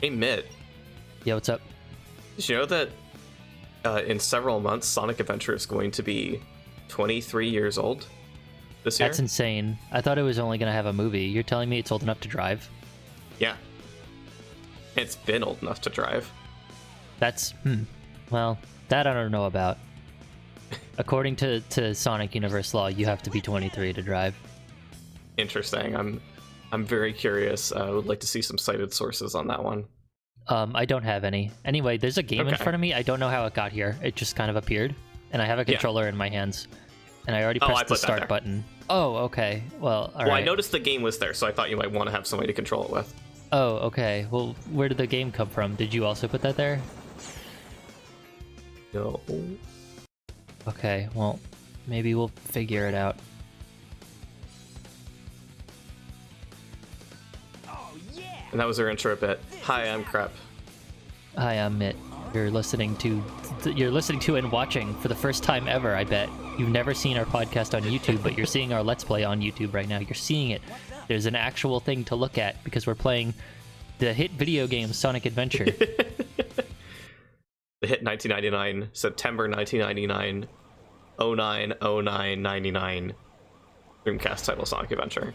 Hey, Mitt, Yeah, what's up? did you know that in several months, Sonic Adventure is going to be 23 years old this year? That's insane. I thought it was only going to have a movie. You're telling me it's old enough to drive? Yeah. It's been old enough to drive. That's, well, that I don't know about. According to Sonic Universe law, you have to be 23 to drive. Interesting. I'm very curious. I would like to see some cited sources on that one. I don't have any. Anyway, there's a game in Okay. front of me. I don't know how it got here. It just kind of appeared. And I have a controller in my hands. And I already I pressed put the that start there. button. Oh, okay. Well, all Well, right. I noticed the game was there, so I thought you might want to have somebody to control it with. Oh, okay. Well, where did the game come from? Did you also put that there? No. Okay, well, maybe we'll figure it out. And that was our intro bit. Hi, I'm Crep. Hi, I'm Mitt. You're listening to and watching for the first time ever, I bet. You've never seen our podcast on YouTube, but you're seeing our Let's Play on YouTube right now. You're seeing it. There's an actual thing to look at because we're playing the hit video game Sonic Adventure. The hit 1999, September 1999, 09/09/99 Dreamcast title Sonic Adventure.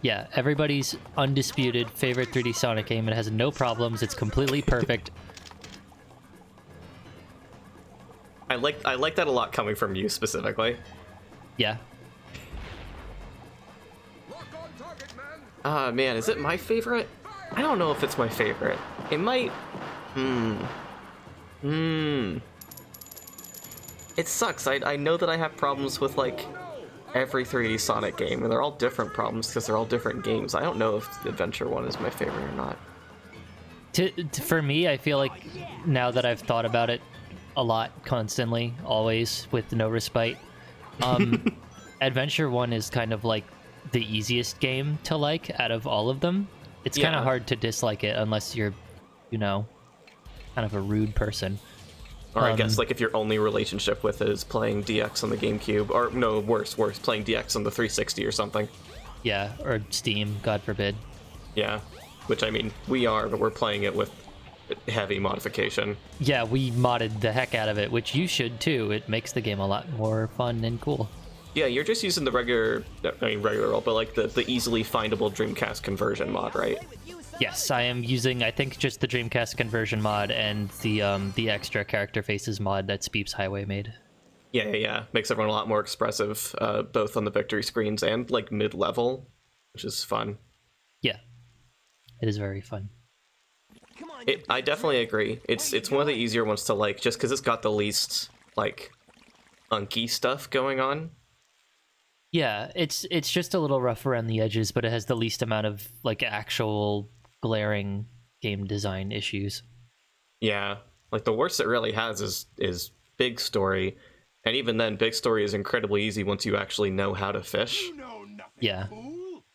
Yeah, everybody's undisputed favorite 3D Sonic game. It has no problems. It's completely perfect. I like that a lot coming from you specifically. Yeah. Man, is it my favorite? I don't know if it's my favorite. It might. It sucks. I know that I have problems with like every 3D Sonic game, and they're all different problems because they're all different games. I don't know if the Adventure one is my favorite or not. For me, I feel like now that I've thought about it a lot, constantly, always, with no respite, Adventure 1 is kind of like the easiest game to like out of all of them. It's kind Yeah. of hard to dislike it unless you're, kind of a rude person. Or I guess like if your only relationship with it is playing DX on the GameCube, or no, worse, playing DX on the 360 or something. Yeah, or Steam, God forbid. Yeah, which I mean, we are, but we're playing it with heavy modification. Yeah, we modded the heck out of it, which you should too. It makes the game a lot more fun and cool. Yeah, you're just using the regular old, but like the easily findable Dreamcast conversion mod, right? Yes, I am using, I think, just the Dreamcast conversion mod and the extra character faces mod that Speeps Highway made. Yeah. Makes everyone a lot more expressive, both on the victory screens and like mid-level, which is fun. Yeah, it is very fun. I definitely agree. It's one of the easier ones to like, just because it's got the least like unky stuff going on. Yeah, it's just a little rough around the edges, but it has the least amount of like actual glaring game design issues. Yeah, like the worst it really has is Big Story, and even then, Big Story is incredibly easy once you actually know how to fish. Yeah,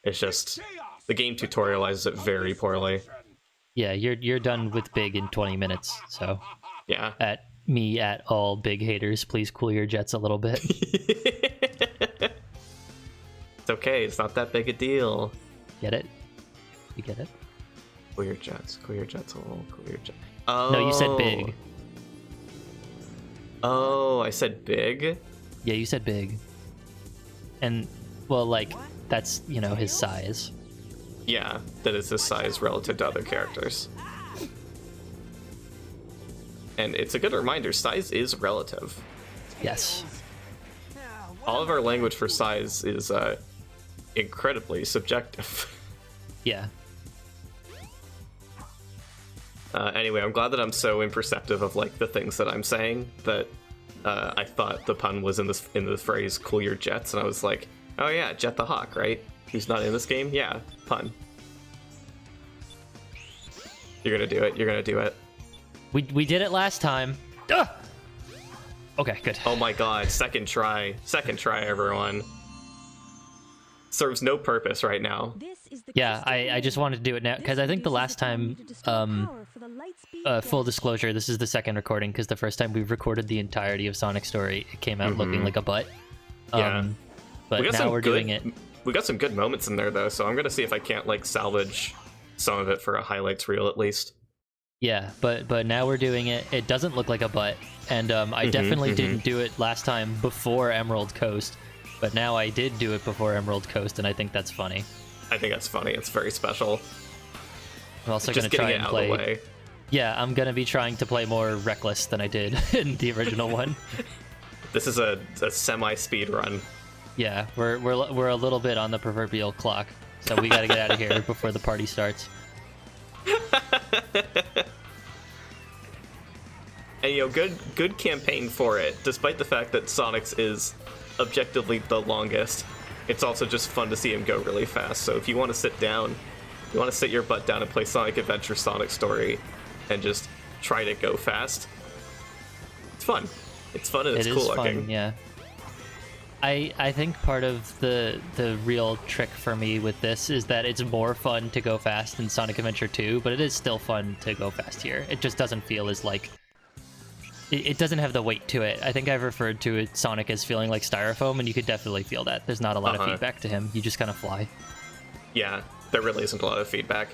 It's just the game tutorializes it very poorly. yeah, you're done with Big in 20 minutes. So Yeah. at all Big haters, please cool your jets a little bit. It's okay. It's not that big a deal. Get it? You get it? Cool your jets. Cool your jets a little. Cool your jets. Oh. No, you said Big. Oh, I said big? Yeah, you said Big. And, well, like, that's, his size. Yeah, that is this size relative to other characters. And it's a good reminder, size is relative. Yes. All of our language for size is incredibly subjective. Yeah. Anyway, I'm glad that I'm so imperceptive of like the things that I'm saying that I thought the pun was in the phrase "cool your jets," and I was like, "Oh yeah, Jet the Hawk, right? He's not in this game. Yeah, pun. You're gonna do it. You're gonna do it. We did it last time. Ugh! Okay, good. Oh my god, second try, everyone. Serves no purpose right now. Yeah, I just wanted to do it now because I think the last time, full disclosure, this is the second recording because the first time we recorded the entirety of Sonic Story, it came out looking like a butt. Yeah. But now we're doing it. We got some good moments in there though, so I'm gonna see if I can't like salvage some of it for a highlights reel at least. Yeah, but now we're doing it. It doesn't look like a butt, and I definitely didn't do it last time before Emerald Coast, but now I did do it before Emerald Coast, and I think that's funny. I think that's funny. It's very special. I'm also Just going to try getting it and out play. of the way. Yeah, I'm going to be trying to play more reckless than I did in the original one. This is a semi-speed run. Yeah, we're a little bit on the proverbial clock, so we got to get out of here before the party starts. And good campaign for it, despite the fact that Sonic's is objectively the longest. It's also just fun to see him go really fast. So if you want to sit your butt down and play Sonic Adventure Sonic Story and just try to go fast, it's fun. It's fun and it's cool looking. Fun, yeah. I think part of the real trick for me with this is that it's more fun to go fast in Sonic Adventure 2, but it is still fun to go fast here. It just doesn't feel as like... It doesn't have the weight to it. I think I've referred to it, Sonic as feeling like styrofoam, and you could definitely feel that. There's not a lot of feedback to him. You just kind of fly. Yeah, there really isn't a lot of feedback.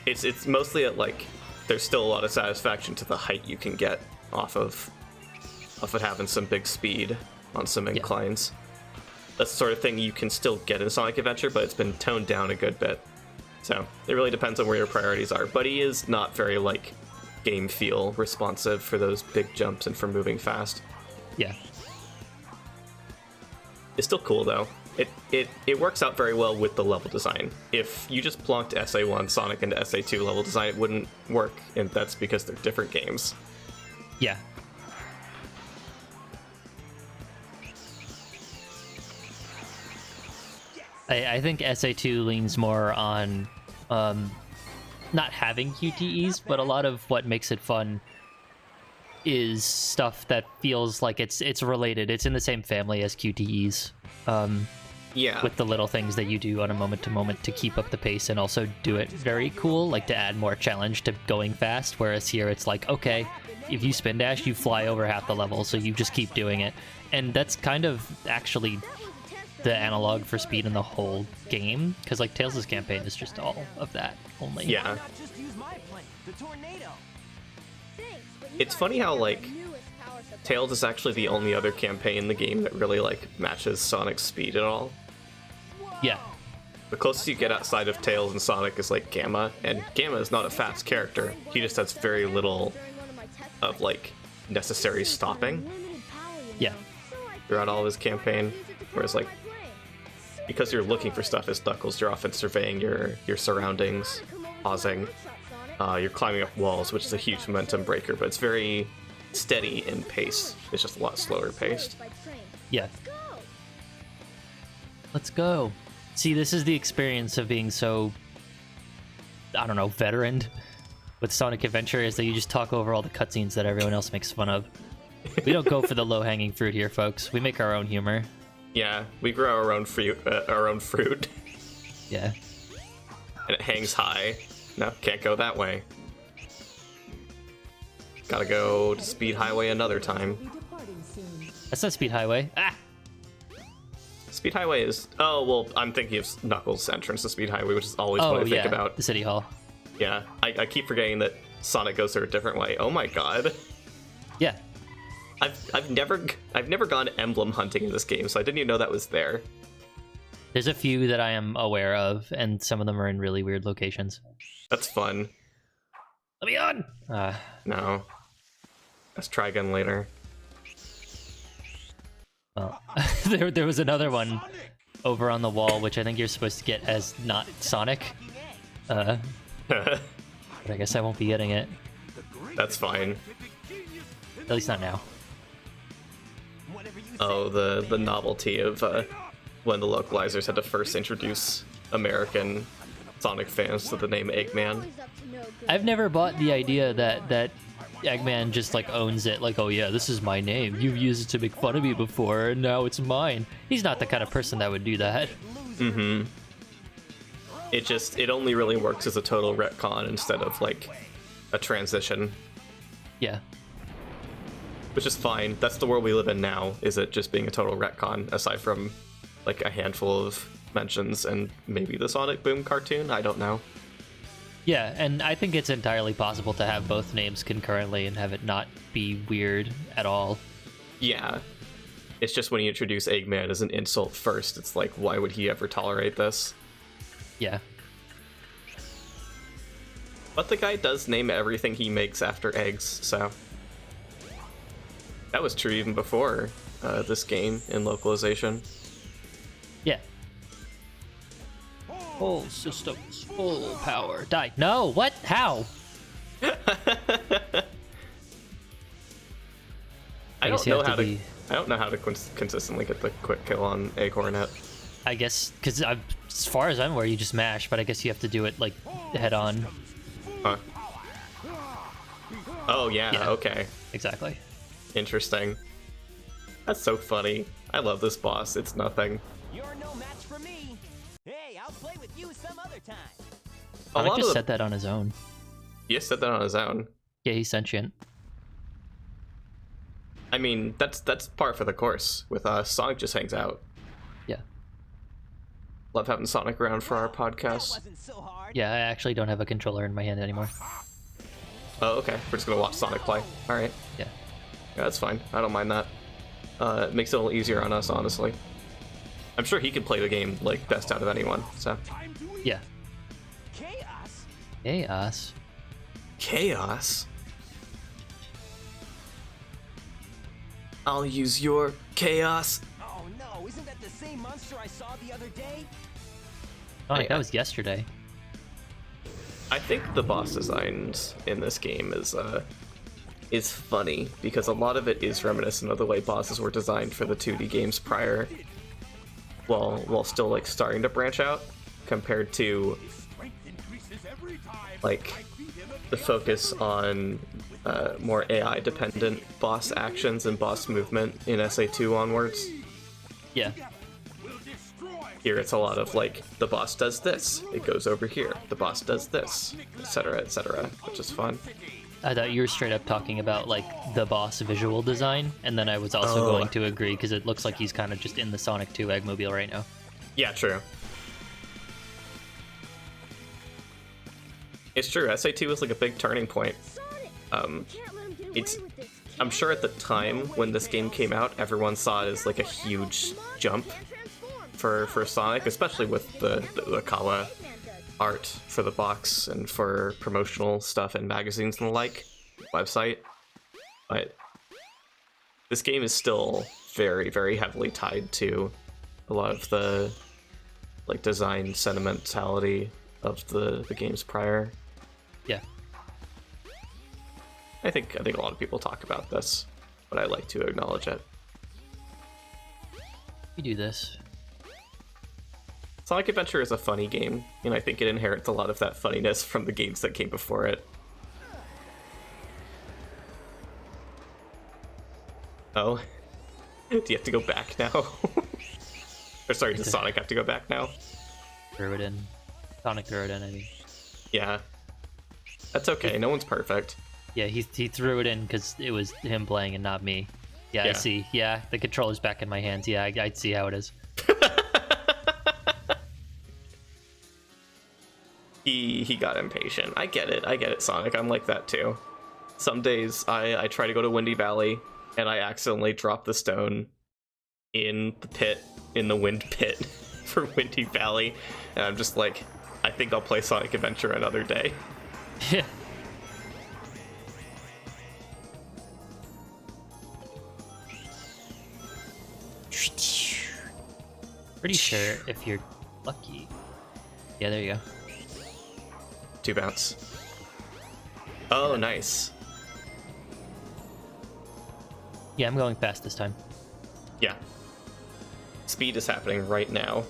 It's mostly at, like, there's still a lot of satisfaction to the height you can get off of it having some big speed on some inclines. That's the sort of thing you can still get in Sonic Adventure, but it's been toned down a good bit. So it really depends on where your priorities are. But he is not very, like, game feel responsive for those big jumps and for moving fast. Yeah. It's still cool, though. It works out very well with the level design. If you just plonked SA1 Sonic into SA2 level design, it wouldn't work, and that's because they're different games. Yeah. I think SA2 leans more on not having QTEs, but a lot of what makes it fun is stuff that feels like it's related. It's in the same family as QTEs. Yeah. With the little things that you do on a moment-to-moment to keep up the pace and also do it very cool, like to add more challenge to going fast, whereas here it's like, okay, if you spin dash, you fly over half the level, so you just keep doing it. And that's kind of actually the analog for speed in the whole game, because like Tails' campaign is just all of that only. Yeah. It's funny how, like, Tails is actually the only other campaign in the game that really, like, matches Sonic's speed at all. Yeah. The closest you get outside of Tails and Sonic is, like, Gamma, and Gamma is not a fast character. He just has very little of, like, necessary stopping. Yeah. Throughout all of his campaign. Whereas, like, because you're looking for stuff as Knuckles, you're often surveying your surroundings, pausing. You're climbing up walls, which is a huge momentum breaker, but it's very steady in pace. It's just a lot slower paced. Yeah. Let's go. See, this is the experience of being so, I don't know, veteran with Sonic Adventure, is that you just talk over all the cutscenes that everyone else makes fun of. We don't go for the low-hanging fruit here, folks. We make our own humor. Yeah, we grow our own fruit. Yeah. And it hangs high. No, can't go that way. Gotta go to Speed Highway another time. That's not Speed Highway. Ah! Speed Highway is... Oh, well, I'm thinking of Knuckles' entrance to Speed Highway, which is always what I think about. The City Hall. Yeah, I keep forgetting that Sonic goes there a different way. Oh my god. Yeah. I've never gone emblem hunting in this game, so I didn't even know that was there. There's a few that I am aware of, and some of them are in really weird locations. That's fun. Let me on! No. Let's try again later. Well, there was another one over on the wall, which I think you're supposed to get as not Sonic. But I guess I won't be getting it. That's fine. At least not now. Oh, the novelty of when the localizers had to first introduce American Sonic fans to the name Eggman. I've never bought the idea that Eggman just like owns it, like, oh yeah, this is my name. You've used it to make fun of me before, and now it's mine. He's not the kind of person that would do that. Mm-hmm. It only really works as a total retcon instead of like a transition. Yeah. Which is fine. That's the world we live in now, is it just being a total retcon, aside from like a handful of mentions and maybe the Sonic Boom cartoon? I don't know. Yeah, and I think it's entirely possible to have both names concurrently and have it not be weird at all. Yeah. It's just when you introduce Eggman as an insult first, it's like, why would he ever tolerate this? Yeah. But the guy does name everything he makes after eggs, so... That was true even before this game in localization. Yeah. Full systems, full power. Die. No, what? How? I don't know how to consistently get the quick kill on Acornet. I guess, because as far as I'm aware, you just mash, but I guess you have to do it, like, head on. Huh. Oh, yeah, okay. Exactly. Interesting. That's so funny. I love this boss. It's nothing. You're no match for me. Hey, I'll play with you some other time. Sonic just said that on his own. He just said that on his own. Yeah, he's sentient. I mean, that's par for the course. With Sonic just hangs out. Yeah. Love having Sonic around for our podcast. That wasn't so hard. Yeah, I actually don't have a controller in my hand anymore. Oh, okay. We're just gonna watch Sonic play. All right. Yeah. Yeah, that's fine. I don't mind that. It makes it a little easier on us, honestly. I'm sure he can play the game like best out of anyone. So. Yeah. Chaos. Chaos. Chaos. I'll use your chaos. Oh no, isn't that the same monster I saw the other day? Sonic, that was yesterday. I think the boss designs in this game is funny because a lot of it is reminiscent of the way bosses were designed for the 2D games prior, while still like starting to branch out compared to like the focus on more AI dependent boss actions and boss movement in SA2 onwards. Yeah. Here it's a lot of like, the boss does this, it goes over here, the boss does this, etc., which is fun. I thought you were straight up talking about like the boss visual design, and then I was also going to agree because it looks like he's kind of just in the Sonic 2 Eggmobile right now. Yeah, true. It's true, SA2 was like a big turning point. I'm sure at the time when this game came out, everyone saw it as like a huge jump for Sonic, especially with the Kawa art for the box and for promotional stuff in magazines and the like, website. But this game is still very, very heavily tied to a lot of the like design sentimentality of the games prior. Yeah. I think a lot of people talk about this, but I like to acknowledge it. You do this. Sonic Adventure is a funny game, and I think it inherits a lot of that funniness from the games that came before it. Oh. Do you have to go back now? Or sorry, does Sonic have to go back now? Threw it in. Sonic threw it in, I mean. Yeah. That's okay, no one's perfect. Yeah, he threw it in because it was him playing and not me. Yeah, I see. Yeah, the controller's back in my hands. Yeah, I see how it is. He got impatient. I get it, Sonic. I'm like that too. Some days I try to go to Windy Valley and I accidentally drop the stone in the pit, in the wind pit for Windy Valley, and I'm just like, I think I'll play Sonic Adventure another day. Yeah. Pretty sure if you're lucky. Yeah, there you go. 2 bounce. Oh, nice. Yeah, I'm going fast this time. Yeah. Speed is happening right now.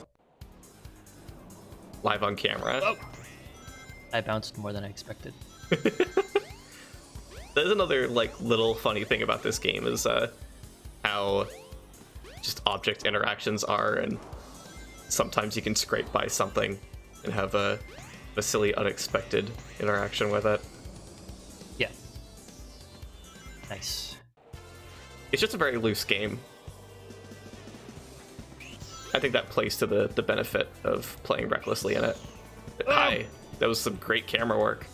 Live on camera. Oh. I bounced more than I expected. There's another like little funny thing about this game is how just object interactions are, and sometimes you can scrape by something and have a silly unexpected interaction with it. Yeah. Nice. It's just a very loose game. I think that plays to the benefit of playing recklessly in it. Hi. That was some great camera work.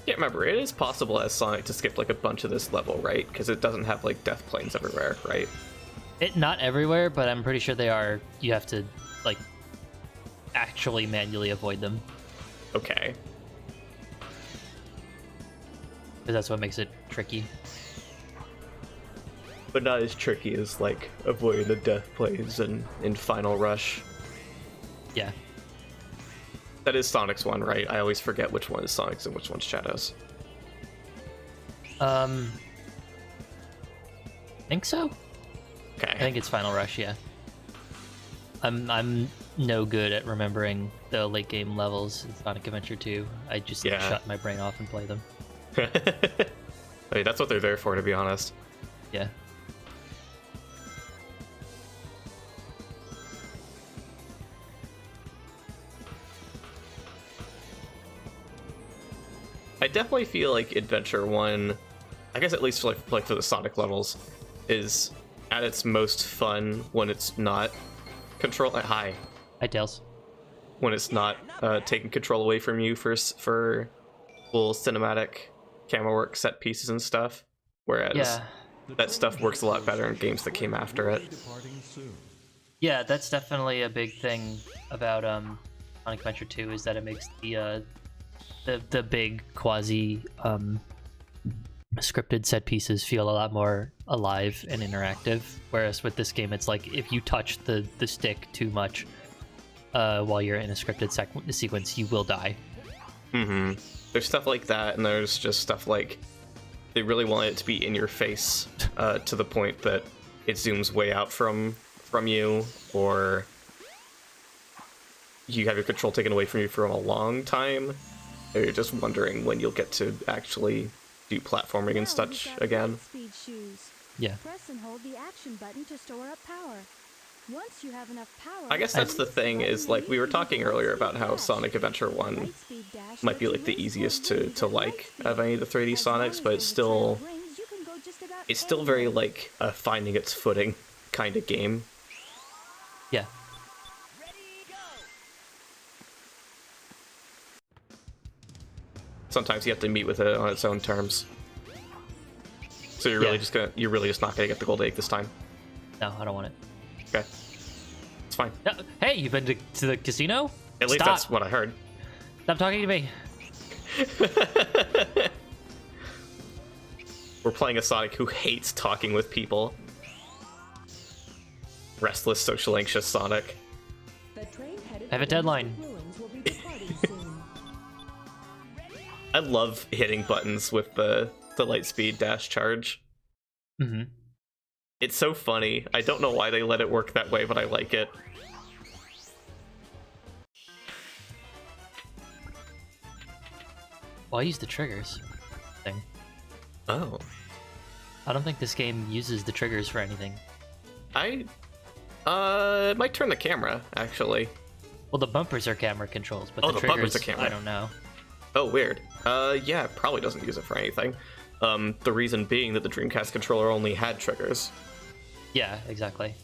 Can't remember. It is possible as Sonic to skip like a bunch of this level, right? Because it doesn't have like death planes everywhere, right? It not everywhere, but I'm pretty sure they are. You have to like actually manually avoid them, Okay. because that's what makes it tricky. But not as tricky as like avoiding the death planes in Final Rush. Yeah. That is Sonic's one, right? I always forget which one is Sonic's and which one's Shadow's. I think so. Okay. I think it's Final Rush. Yeah. I'm no good at remembering the late game levels in Sonic Adventure 2. I just shut my brain off and play them. I mean, that's what they're there for, to be honest. Yeah. I definitely feel like Adventure 1, I guess at least for like for the Sonic levels, is at its most fun when it's not Hi, Tails. when it's not taking control away from you for full cinematic camera work, set pieces and stuff. Whereas that stuff works a lot better in games that came after it. Yeah, that's definitely a big thing about Sonic Adventure 2 is that it makes the big quasi scripted set pieces feel a lot more alive and interactive, whereas with this game it's like if you touch the stick too much while you're in a scripted sequence, you will die. There's stuff like that, and there's just stuff like they really want it to be in your face to the point that it zooms way out from you, or you have your control taken away from you for a long time, or you're just wondering when you'll get to actually do platforming and such again. Yeah. Press and hold the action button to store up power. Once you have enough power, I guess that's the thing, is like we were talking earlier about how Sonic Adventure 1 might be like the easiest to like of any of the 3D Sonics, but it's still very like a finding its footing kind of game. Yeah. Sometimes you have to meet with it on its own terms. So you're really just not gonna get the gold egg this time. No, I don't want it. Okay. It's fine. No, hey, you've been to the casino? At least that's what I heard. Stop talking to me. We're playing a Sonic who hates talking with people. Restless, social anxious Sonic. I have a deadline. I love hitting buttons with the Lightspeed dash charge. Mm-hmm. It's so funny. I don't know why they let it work that way, but I like it. Well, I use the triggers thing. Oh. I don't think this game uses the triggers for anything. It might turn the camera, actually. Well, the bumpers are camera controls, but Oh, the the triggers, bumpers are camera. I don't know. Oh, weird. Yeah, it probably doesn't use it for anything. The reason being that the Dreamcast controller only had triggers. Yeah, exactly.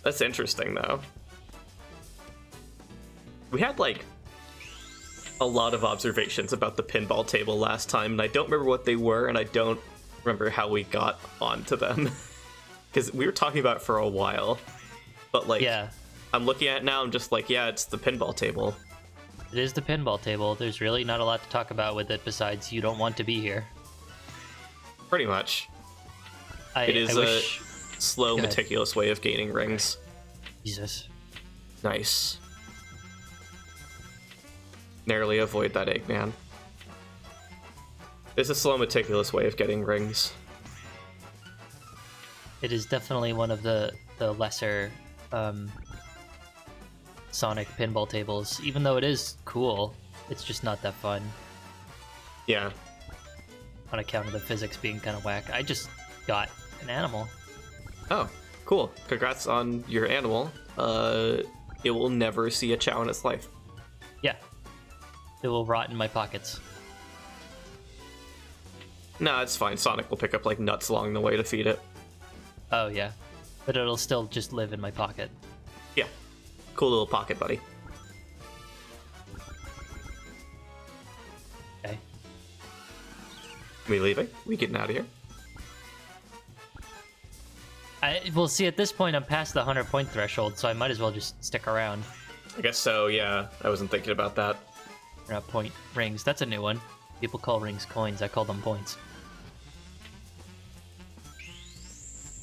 That's interesting, though. We had, like, a lot of observations about the pinball table last time, and I don't remember what they were, and I don't remember how we got onto them. Because we were talking about it for a while. But, like, Yeah, I'm looking at it now, I'm just like, yeah, it's the pinball table. it is the pinball table. There's really not a lot to talk about with it besides you don't want to be here. Pretty much. It is a slow, meticulous way of gaining rings. Jesus. Nice. Narrowly avoid that egg, man. It's a slow, meticulous way of getting rings. It is definitely one of the lesser Sonic pinball tables. Even though it is cool, it's just not that fun Yeah. on account of the physics being kind of whack. I just got an animal. Oh, cool. Congrats on your animal. It will never see a chow in its life. Yeah. It will rot in my pockets. No, it's fine. Sonic will pick up like nuts along the way to feed it. Oh yeah, but it'll still just live in my pocket. Yeah. Cool little pocket buddy. Okay. We leaving? We getting out of here? Well, see, at this point, I'm past the 100-point threshold, so I might as well just stick around. I guess so, yeah. I wasn't thinking about that. They're not point rings. That's a new one. People call rings coins. I call them points.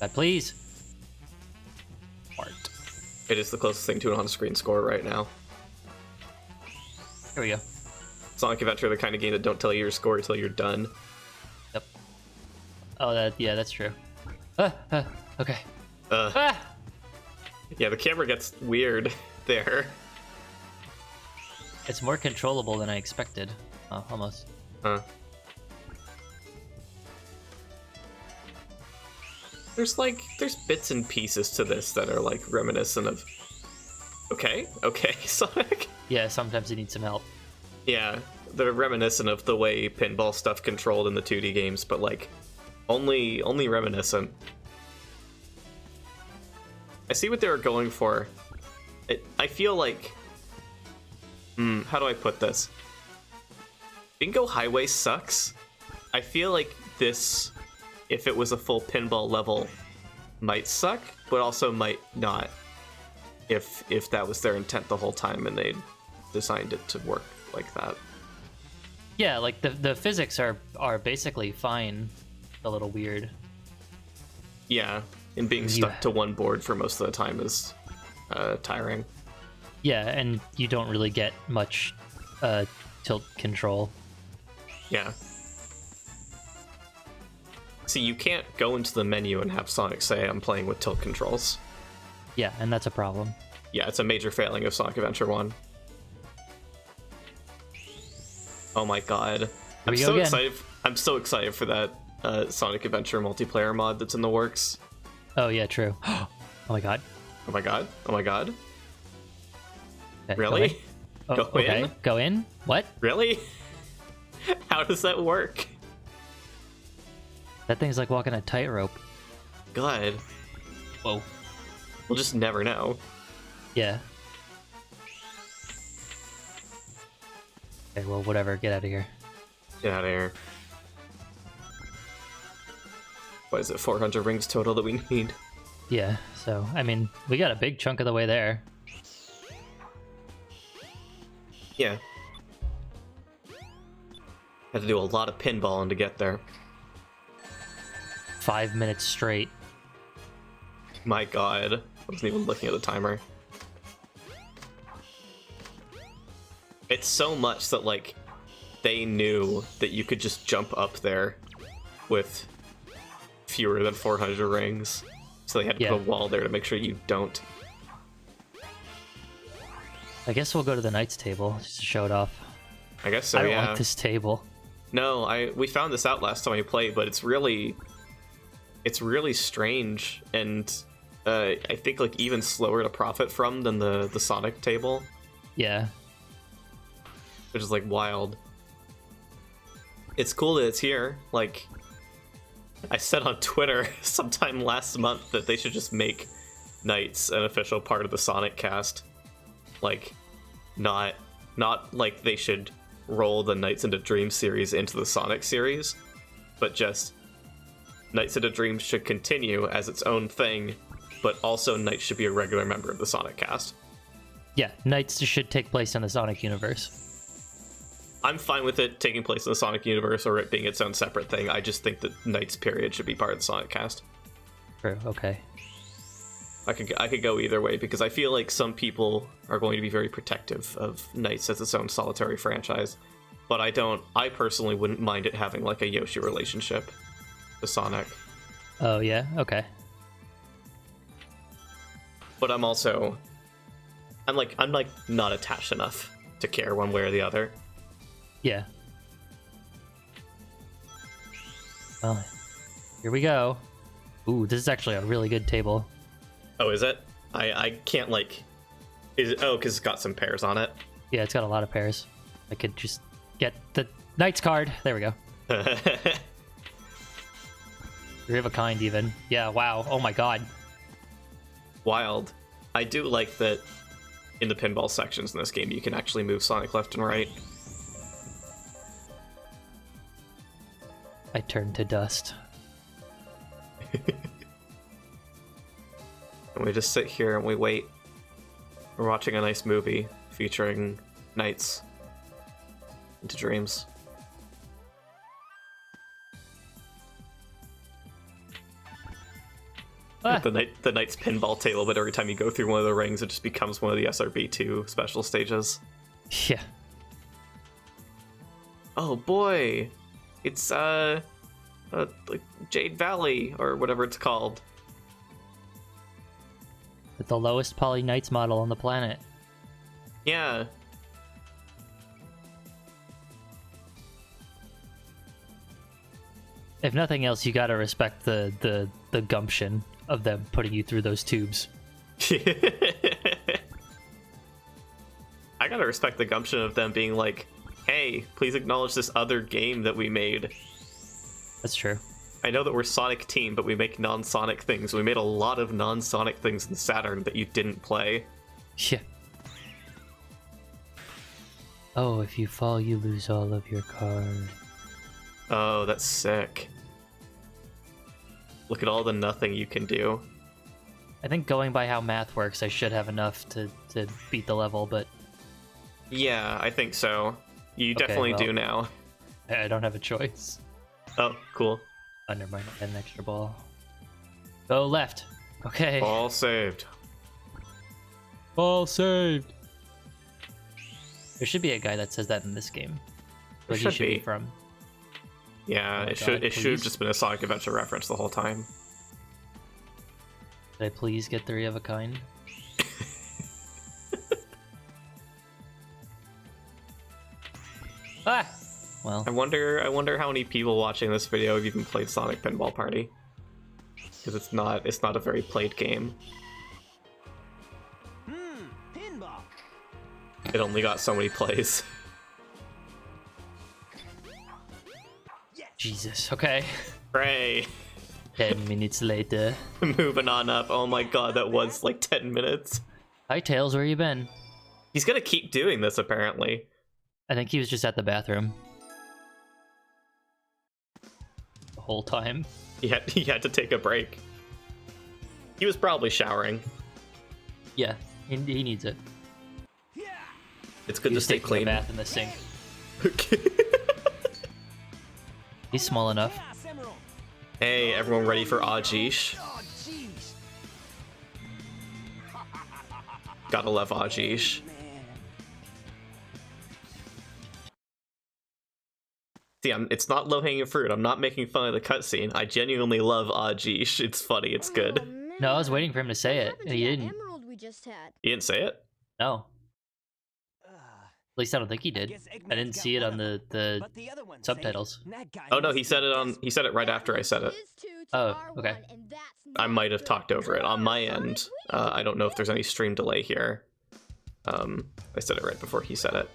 God, please. Art. It is the closest thing to an on-screen score right now. Here we go. Sonic Adventure, the kind of game that don't tell you your score until you're done. Yep. Oh, yeah, that's true. Okay. Yeah, the camera gets weird there. It's more controllable than I expected. Oh, almost. There's bits and pieces to this that are like reminiscent of. Okay, Sonic. Yeah, sometimes you need some help. Yeah, they're reminiscent of the way pinball stuff controlled in the 2D games, but like only reminiscent. I see what they were going for. I feel like, how do I put this? Bingo Highway sucks. I feel like this, if it was a full pinball level, might suck, but also might not. If that was their intent the whole time and they designed it to work like that. Yeah, like the physics are basically fine. A little weird. Yeah, and being stuck to one board for most of the time is tiring. Yeah, and you don't really get much tilt control. Yeah. See, you can't go into the menu and have Sonic say, I'm playing with tilt controls. Yeah, and that's a problem. Yeah, it's a major failing of Sonic Adventure 1. Oh my god. I'm so excited. I'm so excited for that Sonic Adventure multiplayer mod that's in the works. Oh yeah, true. Oh my god. Oh my god. Oh my god. Okay, Really? Go in? Go in? What? Really? How does that work? That thing's like walking a tightrope. God. Whoa. We'll just never know. Yeah. Okay, well, whatever. Get out of here. Get out of here. What is it, 400 rings total that we need? Yeah, so, I mean, we got a big chunk of the way there. Yeah. Had to do a lot of pinballing to get there. 5 minutes straight. My god. I wasn't even looking at the timer. It's so much that, like, they knew that you could just jump up there with fewer than 400 rings. So they had to put a wall there to make sure you don't. I guess we'll go to the Knights table, just to show it off. I guess so, I don't yeah. want this table. No, we found this out last time we played, but it's really strange, and I think like even slower to profit from than the Sonic table. Yeah. Which is like wild. It's cool that it's here. Like, I said on Twitter sometime last month that they should just make Knights an official part of the Sonic cast. Like, not like they should roll the Knights into Dreams series into the Sonic series, but just Knights into Dreams should continue as its own thing, but also Knights should be a regular member of the Sonic cast. Yeah, Knights should take place in the Sonic universe. I'm fine with it taking place in the Sonic universe or it being its own separate thing. I just think that Knights period should be part of the Sonic cast. True, okay. I could go either way because I feel like some people are going to be very protective of Knights as its own solitary franchise, but I personally wouldn't mind it having like a Yoshi relationship to Sonic. Oh yeah, okay. But I'm not attached enough to care one way or the other. Yeah. Well, here we go. Ooh, this is actually a really good table. Oh, is it? I can't like... Is it? Oh, because it's got some pairs on it. Yeah, it's got a lot of pairs. I could just get the Knights card. There we go. Three of a kind, even. Yeah, wow. Oh my god. Wild. I do like that in the pinball sections in this game, you can actually move Sonic left and right. I turned to dust. And we just sit here and we wait. We're watching a nice movie featuring knights into dreams. Ah. The knight's pinball table, but every time you go through one of the rings, it just becomes one of the SRB2 special stages. Yeah. Oh boy, it's like Jade Valley or whatever it's called. With the lowest poly Knights model on the planet. Yeah. If nothing else, you gotta respect the gumption of them putting you through those tubes. I gotta respect the gumption of them being like, hey, please acknowledge this other game that we made. That's true. I know that we're Sonic Team, but we make non-Sonic things. We made a lot of non-Sonic things in Saturn that you didn't play. Yeah. Oh, if you fall, you lose all of your cards. Oh, that's sick. Look at all the nothing you can do. I think going by how math works, I should have enough to beat the level, but Yeah, I think so. You Okay, definitely well. do now. I don't have a choice. Oh, cool. Oh, never mind. I had an extra ball. Go left. Okay. All saved. Ball saved. There should be a guy that says that in this game. There Where he should should be be. from. Yeah, Oh my it should God, it should have please. just been a Sonic Adventure reference the whole time. Could I please get three of a kind? Ah! Well, I wonder how many people watching this video have even played Sonic Pinball Party. Because it's not a very played game. Pinball. It only got so many plays. Jesus. Okay. Hooray! 10 minutes later. Moving on up. Oh my god, that was like 10 minutes. Hi, Tails. Where you been? He's gonna keep doing this apparently. I think he was just at the bathroom. The whole time. He had to take a break. He was probably showering. Yeah, he needs it. It's good He to was stay taking a clean. bath in the sink. He's small enough. Yes, Emerald. Hey, everyone ready for Ajish? Oh, jeez. Gotta love Ajish. Man. See, it's not low-hanging fruit. I'm not making fun of the cutscene. I genuinely love Ajish. It's funny. It's good. Oh, man. No, I was waiting for him to say What it, happened and he to that didn't. emerald we just had? You didn't say it? No, Uh, at least I don't think he did. guess I Eggman's didn't got see it one on of the but the other one's subtitles. fake, and that guy Oh no, must he be said it on. desperate. He said it right after I said it. Is 2 to Oh, R1, okay. and that's I not might have good. talked over it on my Come on, end. Sonic, I don't know if there's any stream delay here. I said it right before he said it.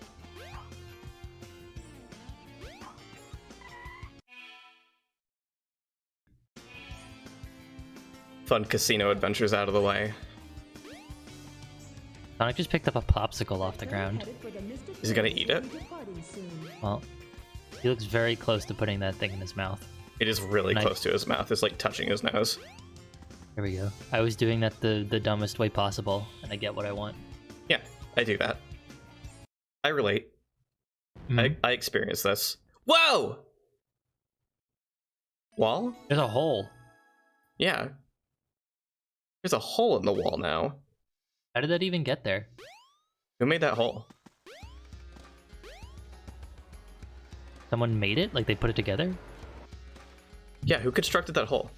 Fun casino adventures out of the way. Sonic just picked up a popsicle off the ground. Is he gonna eat it? Well, he looks very close to putting that thing in his mouth. It is really Nice. close to his mouth. It's like touching his nose. Here we go. I was doing that the dumbest way possible, and I get what I want. Yeah, I do that. I relate. Mhm. I experienced this. Whoa! Wall? There's a hole. Yeah. There's a hole in the wall now. How did that even get there? Who made that hole? Someone made it? Like they put it together? Yeah, who constructed that hole?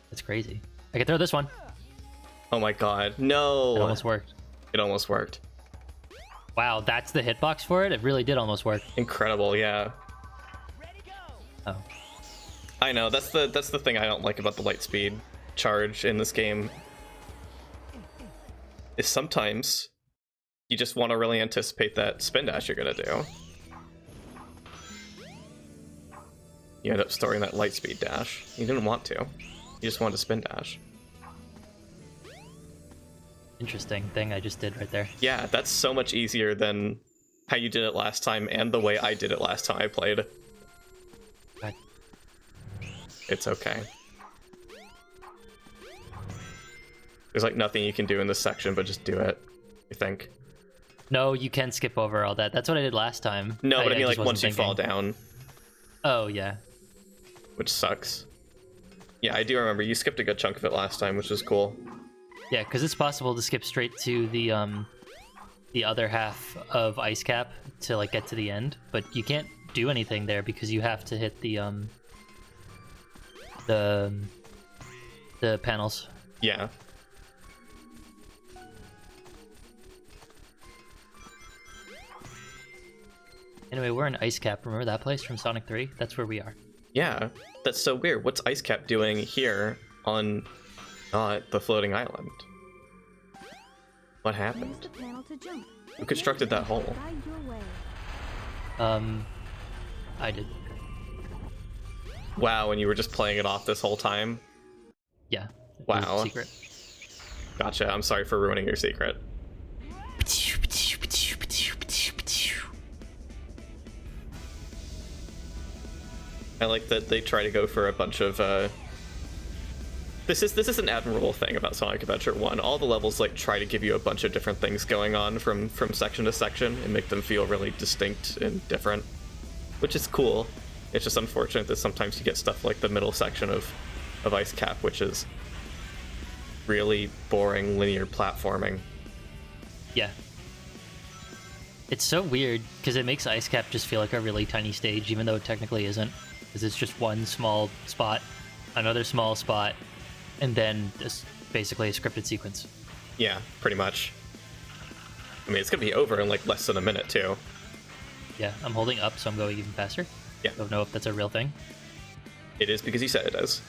That's crazy. I can throw this one. Oh my god. No! It almost worked. It almost worked. Wow, that's the hitbox for it? It really did almost work. Incredible, yeah. Ready, go. Oh. I know, that's the thing I don't like about the light speed charge in this game. Is sometimes you just want to really anticipate that spin dash you're gonna do. You end up storing that lightspeed dash. You didn't want to. You just wanted to spin dash. Interesting thing I just did right there. Yeah, that's so much easier than how you did it last time and the way I did it last time I played. Right. It's okay. There's like nothing you can do in this section but just do it, I think. No, you can skip over all that. That's what I did last time. No, but I mean just like once you wasn't fall thinking. down, Oh, yeah. which sucks. Yeah, I do remember you skipped a good chunk of it last time, which was cool. Yeah, because it's possible to skip straight to the other half of Ice Cap to like get to the end, but you can't do anything there because you have to hit the panels. Yeah. Anyway, we're in Ice Cap. Remember that place from Sonic 3? That's where we are. Yeah, that's so weird. What's Ice Cap doing here on the floating island? What Use happened? the panel to jump. Who constructed that hole? Guide your way. I did. Wow, and you were just playing it off this whole time? Yeah. It Wow. was a secret. Gotcha, I'm sorry for ruining your secret. I like that they try to go for a bunch of this is an admirable thing about Sonic Adventure 1. All the levels like try to give you a bunch of different things going on from section to section and make them feel really distinct and different, which is cool. It's just unfortunate that sometimes you get stuff like the middle section of Ice Cap, which is really boring linear platforming. Yeah. It's so weird because it makes Ice Cap just feel like a really tiny stage, even though it technically isn't. Because it's just one small spot, another small spot, and then just basically a scripted sequence. Yeah, pretty much. I mean, it's gonna be over in like less than a minute too. Yeah, I'm holding up, so I'm going even faster. Yeah. Don't know if that's a real thing. It is because you said it is.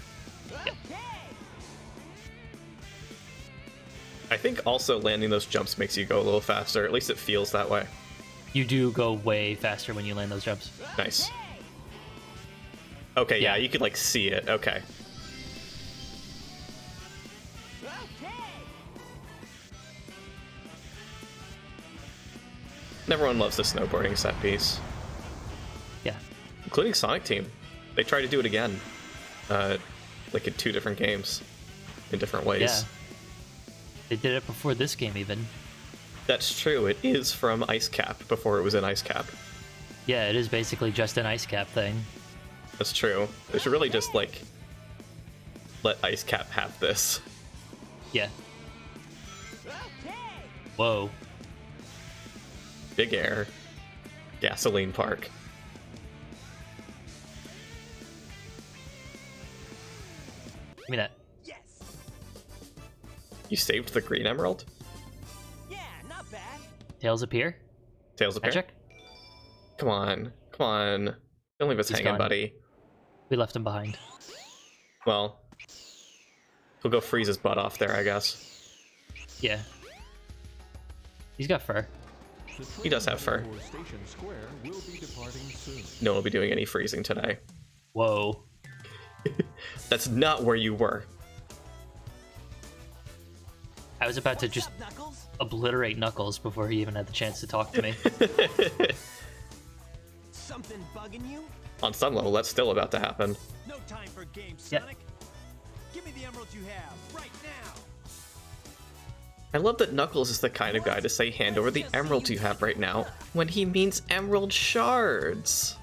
I think also landing those jumps makes you go a little faster. At least it feels that way. You do go way faster when you land those jumps. Nice. Okay, yeah, Yeah. you could like see it. Okay. Everyone loves the snowboarding set piece, Yeah. including Sonic Team. They try to do it again, like in 2 different games, in different ways. Yeah. They did it before this game even. That's true. It is from Ice Cap before it was in Ice Cap. Yeah, it is basically just an Ice Cap thing. That's true. They should really just like let Ice Cap have this. Yeah. Whoa. Big Air, Gasoline Park. Give me that. Yes. You saved the Green Emerald? Yeah, not bad. Tails appear. Tails appear? Magic. Come on. Come on. Don't leave us He's hanging, gone. buddy. We left him behind. Well, he'll go freeze his butt off there, I guess. Yeah. He's got fur. He does have fur. Station Square will be departing soon. No one will be doing any freezing today. Whoa. That's not where you were. I was about to just What's up, Knuckles? obliterate Knuckles before he even had the chance to talk to me. Something bugging you? On some level, that's still about to happen. No time for games, Yeah. Sonic. Give me the emeralds you have right now. I love that Knuckles is the kind of guy to say hand over the emerald you have right now when he means emerald shards.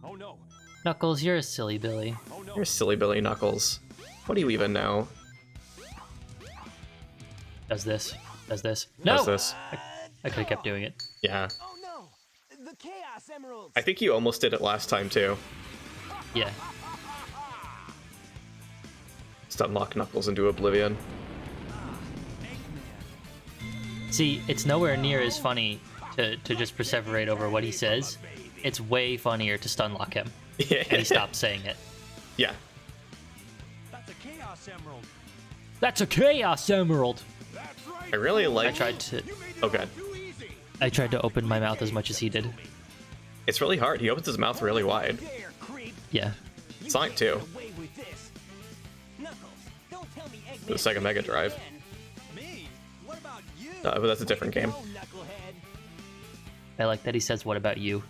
Oh no. Knuckles, you're a silly Billy. Oh no. You're silly Billy Knuckles. What do you even know? Does this. Does this. No! Does this? I could have kept doing it. Yeah. Oh no. The Chaos Emeralds. I think you almost did it last time too. Yeah. Just unlock Knuckles into oblivion. See, it's nowhere near as funny to just perseverate over what he says. It's way funnier to stunlock him. Yeah. And he stops saying it. Yeah. That's a Chaos Emerald. That's a Chaos Emerald! I really like. I tried to Oh god. I tried to open my mouth as much as he did. It's really hard. He opens his mouth really wide. There, creep. Yeah. Sonic too. Away with this. Knuckles, don't tell me Eggman The Sega Mega Drive. Me? What about you? But that's a different game. Oh, knucklehead. I like that he says, "What about you?"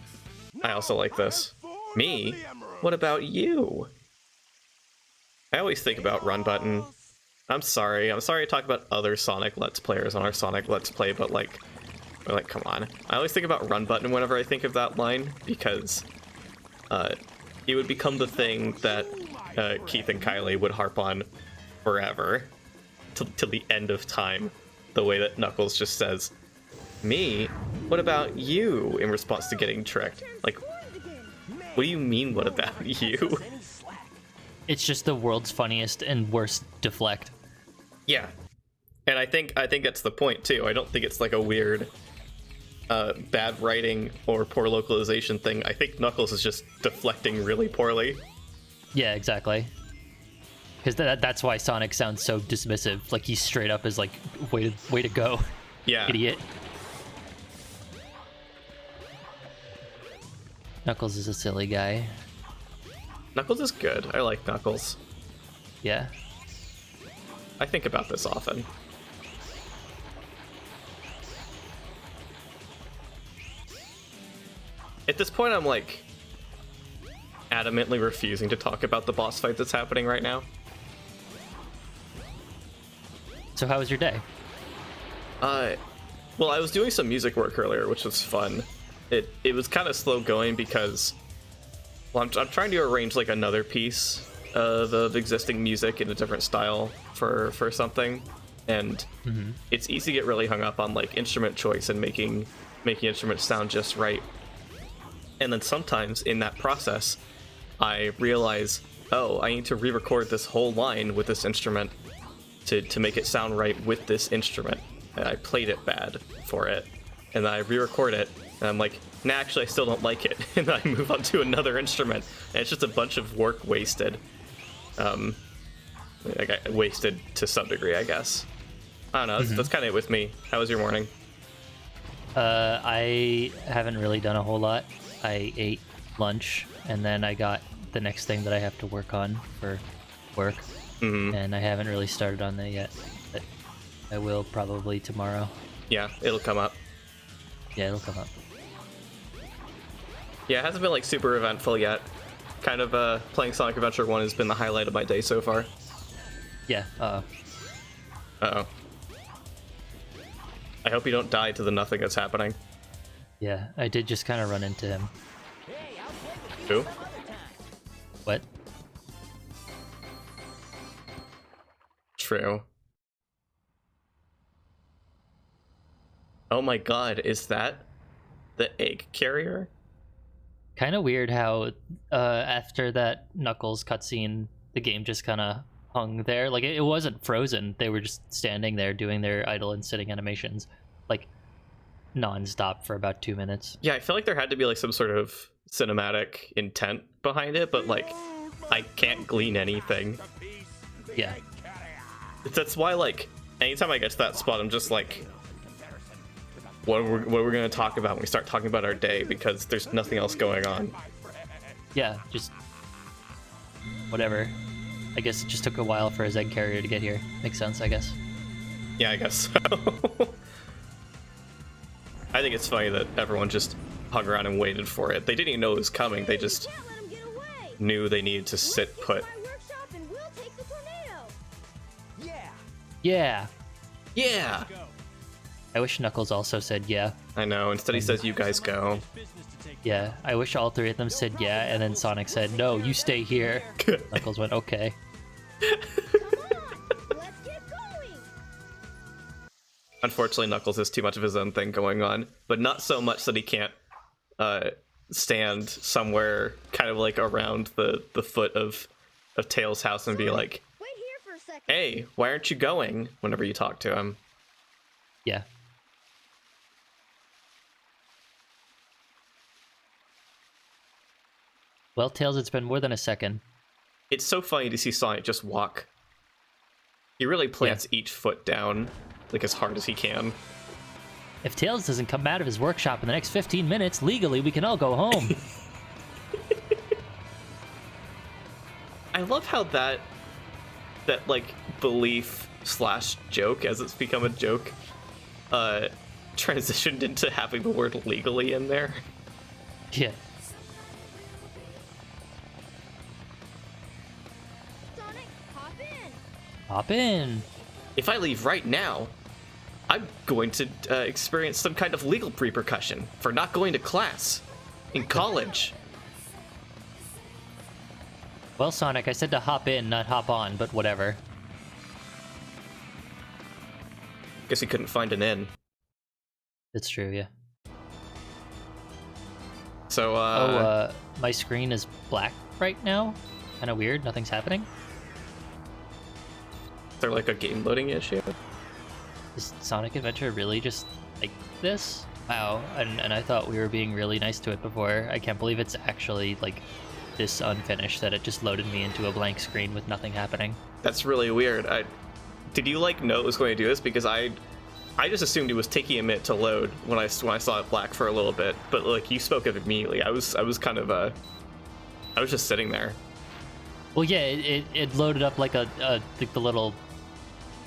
I also like this. Me? What about you? I always think about run button. I'm sorry to talk about other Sonic Let's Players on our Sonic Let's Play, but like, come on. I always think about run button whenever I think of that line, because it would become the thing that Keith and Kylie would harp on forever, till the end of time, the way that Knuckles just says, "Me? What about you?" in response to getting tricked. Like, what do you mean, what about you? It's just the world's funniest and worst deflect. Yeah. And I think that's the point too. I don't think it's like a weird bad writing or poor localization thing. I think Knuckles is just deflecting really poorly. Yeah, exactly. Because that's why Sonic sounds so dismissive. Like, he straight up is like, way to go, Yeah. idiot. Knuckles is a silly guy. Knuckles is good. I like Knuckles. Yeah. I think about this often. At this point, I'm like adamantly refusing to talk about the boss fight that's happening right now. So how was your day? Well, I was doing some music work earlier, which was fun. It was kind of slow going because, well, I'm trying to arrange like another piece of existing music in a different style for something, and it's easy to get really hung up on like instrument choice and making instruments sound just right. And then sometimes in that process, I realize, oh, I need to re-record this whole line with this instrument to make it sound right with this instrument. And I played it bad for it, and then I re-record it, and I'm like, nah, actually I still don't like it, and then I move on to another instrument, and it's just a bunch of work wasted. I got wasted to some degree, I guess. I don't know, that's kind of it with me. How was your morning? I haven't really done a whole lot. I ate lunch, and then I got the next thing that I have to work on for work, and I haven't really started on that yet, but I will probably tomorrow. Yeah, it'll come up. Yeah, it'll come up. Yeah, it hasn't been like super eventful yet. Kind of playing Sonic Adventure 1 has been the highlight of my day so far. Yeah, Uh-oh. I hope you don't die to the nothing that's happening. yeah, I did just kind of run into him. Hey, I'll play with you Who? some other time. What? True. Oh my god, is that the egg carrier? Kind of weird how after that Knuckles cutscene, the game just kind of hung there. Like, it wasn't frozen. They were just standing there doing their idle and sitting animations, like, non-stop for about 2 minutes. Yeah, I feel like there had to be like some sort of cinematic intent behind it, but like, I can't glean anything. Yeah. That's why, like, anytime I get to that spot, I'm just like, what are we going to talk about when we start talking about our day? Because there's nothing else going on. Yeah, just whatever. I guess it just took a while for his egg carrier to get here. Makes sense, I guess. Yeah, I guess so. I think it's funny that everyone just hung around and waited for it. They didn't even know it was coming. They just Can't let him get away. knew they needed to sit put. My workshop and we'll take the tornado. Yeah. Yeah. Yeah! I wish Knuckles also said yeah. I know. Instead he says, you guys go. Yeah. I wish all three of them said yeah, and then Sonic said, no, you stay here. Knuckles went, okay. Come on, let's get going. Unfortunately, Knuckles has too much of his own thing going on, but not so much that he can't stand somewhere kind of like around the foot of Tails' house and be like, Wait here for a second. hey, why aren't you going? Whenever you talk to him. Yeah. Well, Tails, it's been more than a second. It's so funny to see Sonic just walk. He really plants each foot down like as hard as he can. If Tails doesn't come out of his workshop in the next 15 minutes, legally we can all go home. I love how that like belief / joke, as it's become a joke, transitioned into having the word legally in there. Yeah. Sonic, hop in. Hop in. If I leave right now, I'm going to experience some kind of legal repercussion for not going to class in college. Well, Sonic, I said to hop in, not hop on, but whatever. Guess he couldn't find an inn. It's true, yeah. So, My screen is black right now. Kind of weird, nothing's happening. is there like a game loading issue? Is Sonic Adventure really just like this? Wow, and I thought we were being really nice to it before. I can't believe it's actually like this unfinished, that it just loaded me into a blank screen with nothing happening. That's really weird. Did you like know it was going to do this? Because I just assumed it was taking a minute to load when I saw it black for a little bit. But like you spoke of it immediately, I was kind of I was just sitting there. Well, yeah, it loaded up like like the little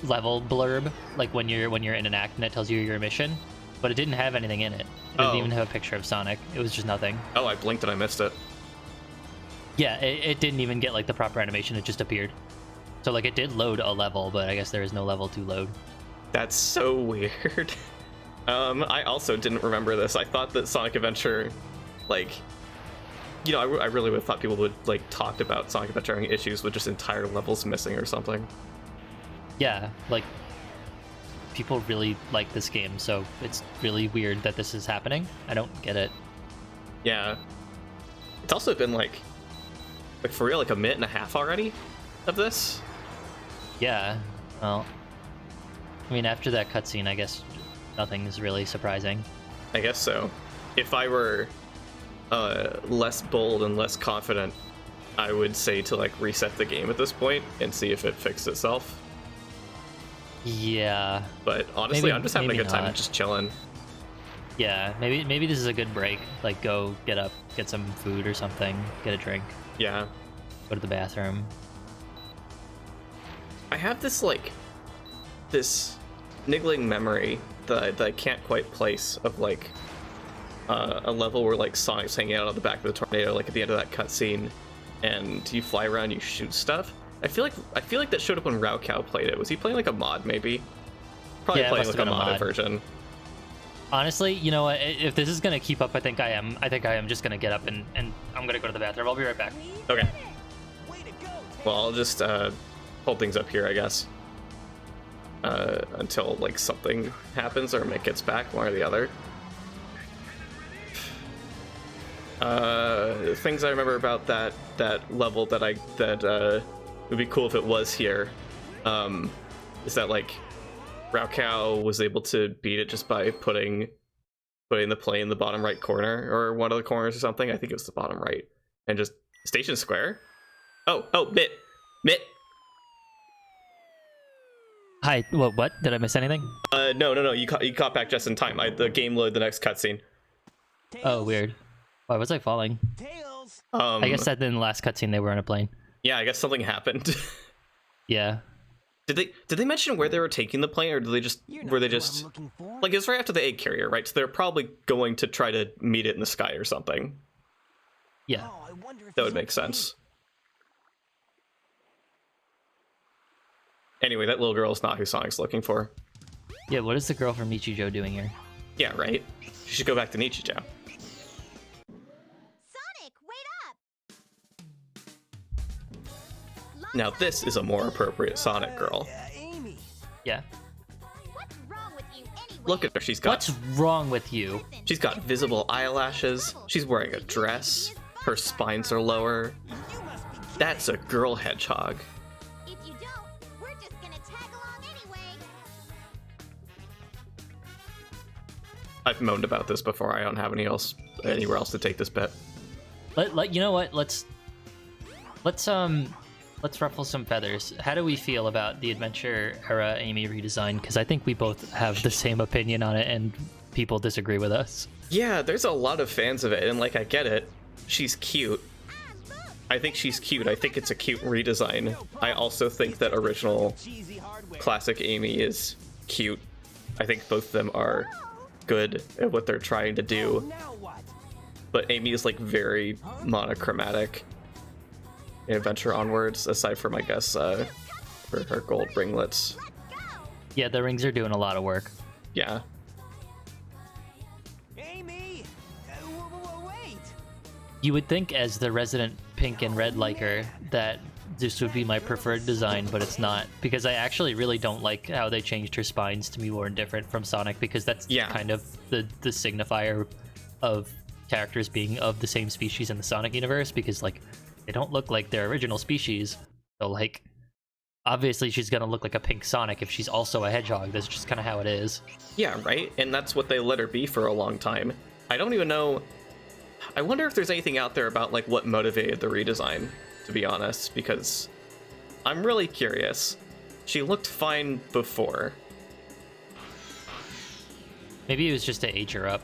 level blurb, like when you're in an act and it tells you your mission, but it didn't have anything in it. It didn't even have a picture of Sonic. It was just nothing. Oh, I blinked and I missed it. Yeah, it didn't even get like the proper animation. It just appeared. So like it did load a level, but I guess there is no level to load. That's so weird. I also didn't remember this. I thought that Sonic Adventure, like, you know, I really would have thought people would like talked about Sonic Adventure having issues with just entire levels missing or something. Yeah, like people really like this game, so it's really weird that this is happening. I don't get it. Yeah, it's also been like for real, like a minute and a half already of this. Yeah, well, I mean, after that cutscene, I guess nothing's really surprising. I guess so. If I were less bold and less confident, I would say to like reset the game at this point and see if it fixed itself. Yeah. But honestly, Maybe- I'm just having a maybe good time not. just chilling. Yeah, maybe this is a good break. Like, go get up, get some food or something, get a drink, Yeah. go to the bathroom. I have this like this niggling memory that I can't quite place of like a level where like Sonic's hanging out on the back of the tornado, like at the end of that cutscene, and you fly around, you shoot stuff. I feel like that showed up when Raocow played it. Was he playing like a mod, maybe? Probably Yeah, it playing must like a have been a modded mod. version. Honestly, you know what? If this is gonna keep up, I think I am just gonna get up and I'm gonna go to the bathroom. I'll be right back. Okay. Way to go, Well, I'll just hold things up here, I guess. Until like something happens or Mick gets back, one or the other. Things I remember about that level that would be cool if it was here, is that like Raocow was able to beat it just by putting the plane in the bottom right corner or one of the corners or something. I think it was the bottom right, and just Station Square. Oh, Mitt. Hi. What? Did I miss anything? No. You caught back just in time. The game loaded the next cutscene. Tails, Oh, weird. Why was I falling? Tails. I guess that in the last cutscene they were on a plane. Yeah, I guess something happened. Yeah. Did they mention where they were taking the plane, or did they just You're not were they who I'm just looking for. like it was right after the egg carrier, right? So they're probably going to try to meet it in the sky or something. Yeah. Oh, I wonder if That he's would make okay. sense. Anyway, that little girl's not who Sonic's looking for. Yeah. What is the girl from Nichijou doing here? Yeah, right. She should go back to Nichijou. Sonic, wait up! Now this is a more appropriate Sonic girl. Amy. Yeah. What's wrong with you anyway? Look at her. She's got What's wrong with you? she's got visible eyelashes. She's wearing a dress. Her spines are lower. You must be kidding. That's a girl hedgehog. If you don't, we're just gonna tag along anyway. I've moaned about this before. I don't have anywhere else to take this bet. You know what? Let's ruffle some feathers. How do we feel about the Adventure Era Amy redesign? Because I think we both have the same opinion on it, and people disagree with us. Yeah, there's a lot of fans of it, and like I get it. She's cute. I think she's cute. I think it's a cute redesign. I also think that original classic Amy is cute. I think both of them are good at what they're trying to do. But Amy is like very monochromatic in Adventure Onwards, aside from I guess her gold ringlets. Yeah, the rings are doing a lot of work. Yeah. Amy! Wait! You would think, as the resident pink and red liker, that this would be my preferred design, but it's not, because I actually really don't like how they changed her spines to be more different from Sonic, because that's kind of the signifier of characters being of the same species in the Sonic universe, because like they don't look like their original species. So like obviously she's gonna look like a pink Sonic if she's also a hedgehog. That's just kind of how it is. Yeah, right? And that's what they let her be for a long time. I don't even know. I wonder if there's anything out there about like what motivated the redesign, to be honest, because I'm really curious. She looked fine before. Maybe it was just to age her up.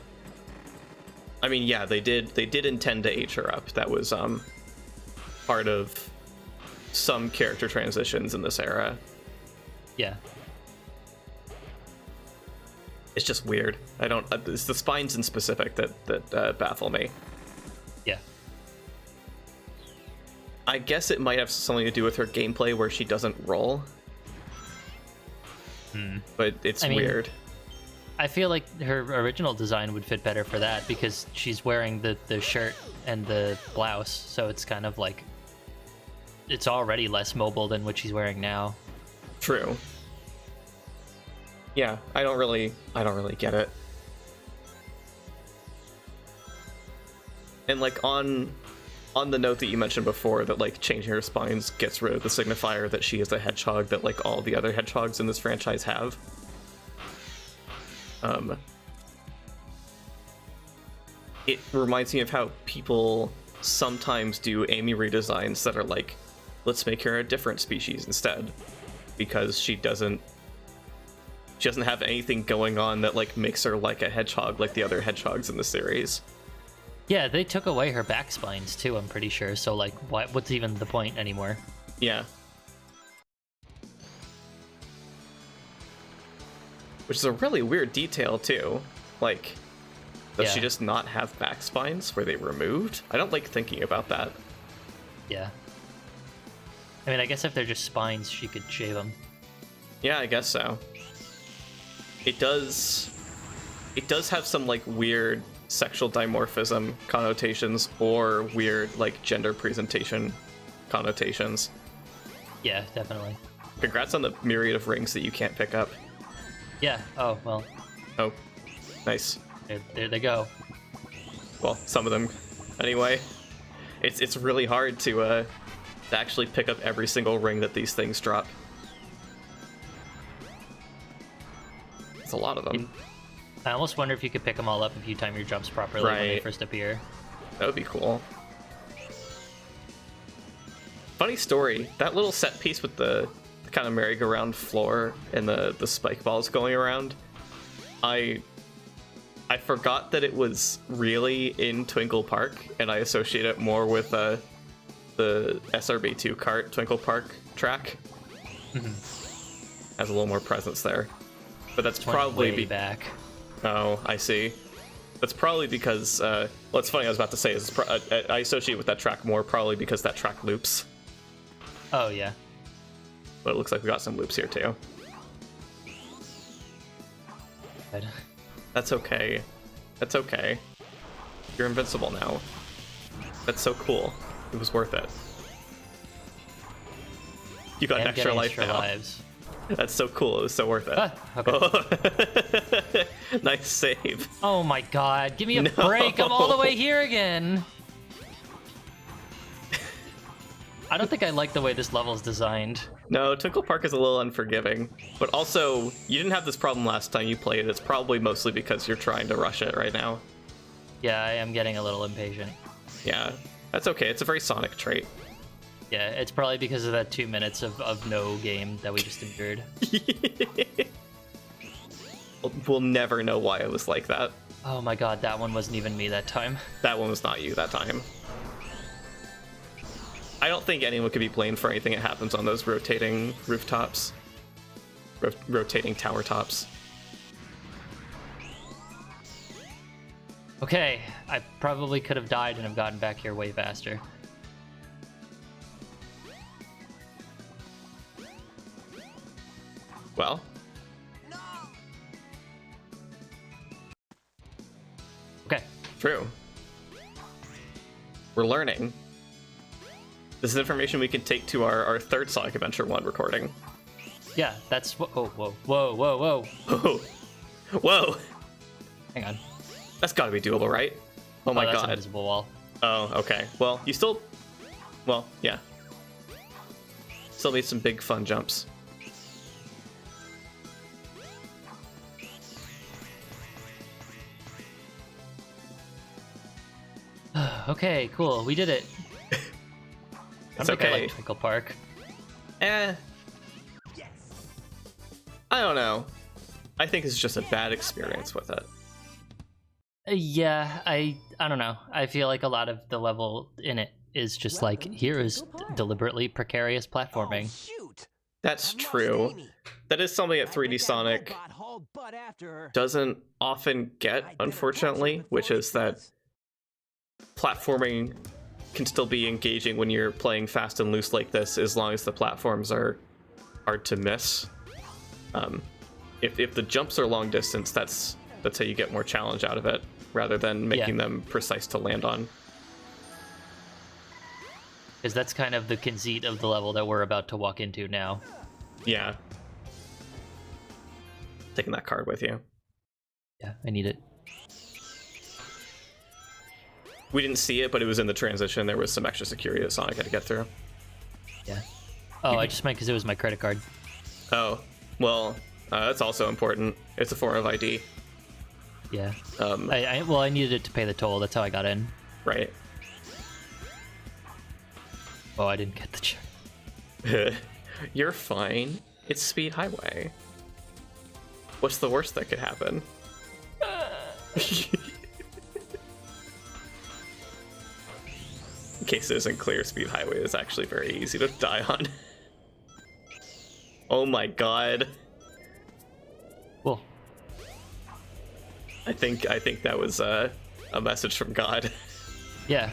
I mean, yeah, they did intend to age her up. That was part of some character transitions in this era. Yeah. It's just weird. I don't. It's the spines in specific that baffle me. Yeah. I guess it might have something to do with her gameplay where she doesn't roll. But it's weird. I feel like her original design would fit better for that, because she's wearing the shirt and the blouse, so it's kind of like it's already less mobile than what she's wearing now. True. Yeah, I don't really get it. And like on the note that you mentioned before, that like changing her spines gets rid of the signifier that she is a hedgehog that like all the other hedgehogs in this franchise have. It reminds me of how people sometimes do Amy redesigns that are like, let's make her a different species instead, because she doesn't have anything going on that like makes her like a hedgehog like the other hedgehogs in the series. Yeah, they took away her back spines too, I'm pretty sure, so like what's even the point anymore? Yeah. Which is a really weird detail too. Like, does she just not have back spines? Were they removed? I don't like thinking about that. Yeah. I mean, I guess if they're just spines, she could shave them. Yeah, I guess so. It does have some like weird sexual dimorphism connotations or weird like gender presentation connotations. Yeah, definitely. Congrats on the myriad of rings that you can't pick up. Yeah. Oh, well. Oh, nice. There they go. Well, some of them. Anyway, it's really hard to actually pick up every single ring that these things drop. It's a lot of them. I almost wonder if you could pick them all up if you time your jumps properly when they first appear. That would be cool. Funny story, that little set piece with the kind of merry-go-round floor and the spike balls going around, I forgot that it was really in Twinkle Park, and I associate it more with the SRB2 kart Twinkle Park track. Has a little more presence there. But that's probably back. Oh, I see. That's probably because well, it's funny, I was about to say is I associate with that track more probably because that track loops. Oh yeah. But it looks like we got some loops here too. Good. That's okay. That's okay. You're invincible now. That's so cool. It was worth it. You got an extra life now. Lives. That's so cool. It was so worth it. Okay. Nice save. Oh my god. Give me a break. I'm all the way here again. I don't think I like the way this level is designed. No, Twinkle Park is a little unforgiving. But also, you didn't have this problem last time you played it. It's probably mostly because you're trying to rush it right now. Yeah, I am getting a little impatient. Yeah, that's okay. It's a very Sonic trait. Yeah, it's probably because of that 2 minutes of no game that we just endured. we'll never know why it was like that. Oh my god, that one wasn't even me that time. That one was not you that time. I don't think anyone could be blamed for anything that happens on those rotating rooftops. Rotating tower tops. Okay, I probably could have died and have gotten back here way faster. Well. Okay. True. We're learning. This is information we can take to our third Sonic Adventure 1 recording. Yeah, that's... Oh, whoa, whoa, whoa, whoa. Whoa. Whoa. Hang on. That's gotta be doable, right? Oh my that's god. an invisible wall. Oh, okay. Well, you still... Well, yeah. Still made some big fun jumps. Okay, cool. We did it. It's I think I okay. like Twinkle Park. I don't know. I think it's just a bad experience with it. Yeah, I don't know. I feel like a lot of the level in it is just like, here is deliberately precarious platforming. Shoot. That's true. That is something that 3D Sonic doesn't often get, unfortunately, which is that platforming can still be engaging when you're playing fast and loose like this, as long as the platforms are hard to miss. If the jumps are long distance, that's how you get more challenge out of it, rather than making them precise to land on. Because that's kind of the conceit of the level that we're about to walk into now. Yeah. Taking that card with you. Yeah, I need it. We didn't see it, but it was in the transition. There was some extra security that Sonic had to get through. Yeah. Oh, I just meant because it was my credit card. Oh, well, that's also important. It's a form of ID. Yeah. I needed it to pay the toll. That's how I got in. Right. Oh, I didn't get the check. You're fine. It's Speed Highway. What's the worst that could happen? In case it isn't clear, Speed Highway is actually very easy to die on. Oh my god. Cool. I think that was a message from God. Yeah.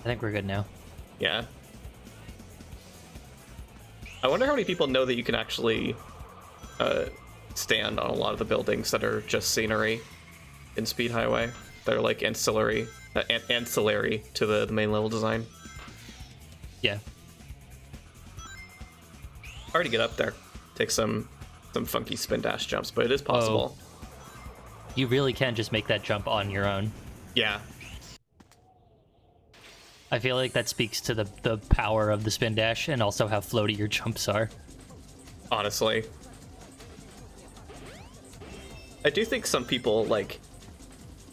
I think we're good now. Yeah. I wonder how many people know that you can actually stand on a lot of the buildings that are just scenery in Speed Highway. That are like ancillary to the main level design. Yeah. Hard to get up there. Take some funky spin dash jumps, but it is possible. You really can just make that jump on your own. Yeah. I feel like that speaks to the power of the spin dash and also how floaty your jumps are. Honestly. I do think some people, like,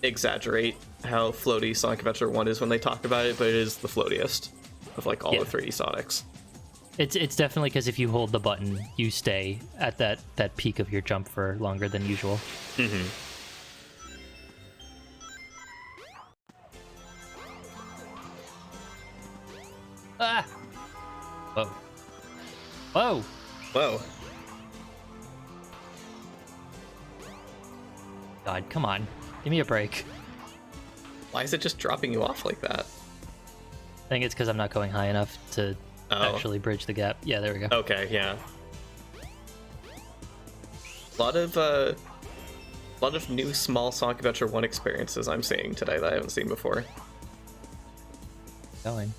exaggerate how floaty Sonic Adventure 1 is when they talk about it, but it is the floatiest of, like, all the 3D Sonics. It's definitely because if you hold the button, you stay at that peak of your jump for longer than usual. Mm-hmm. Ah! Whoa. Whoa! Whoa. God, come on. Give me a break. Why is it just dropping you off like that? I think it's because I'm not going high enough to actually bridge the gap. Yeah, there we go. Okay, yeah. A lot of new small Sonic Adventure 1 experiences I'm seeing today that I haven't seen before. Going.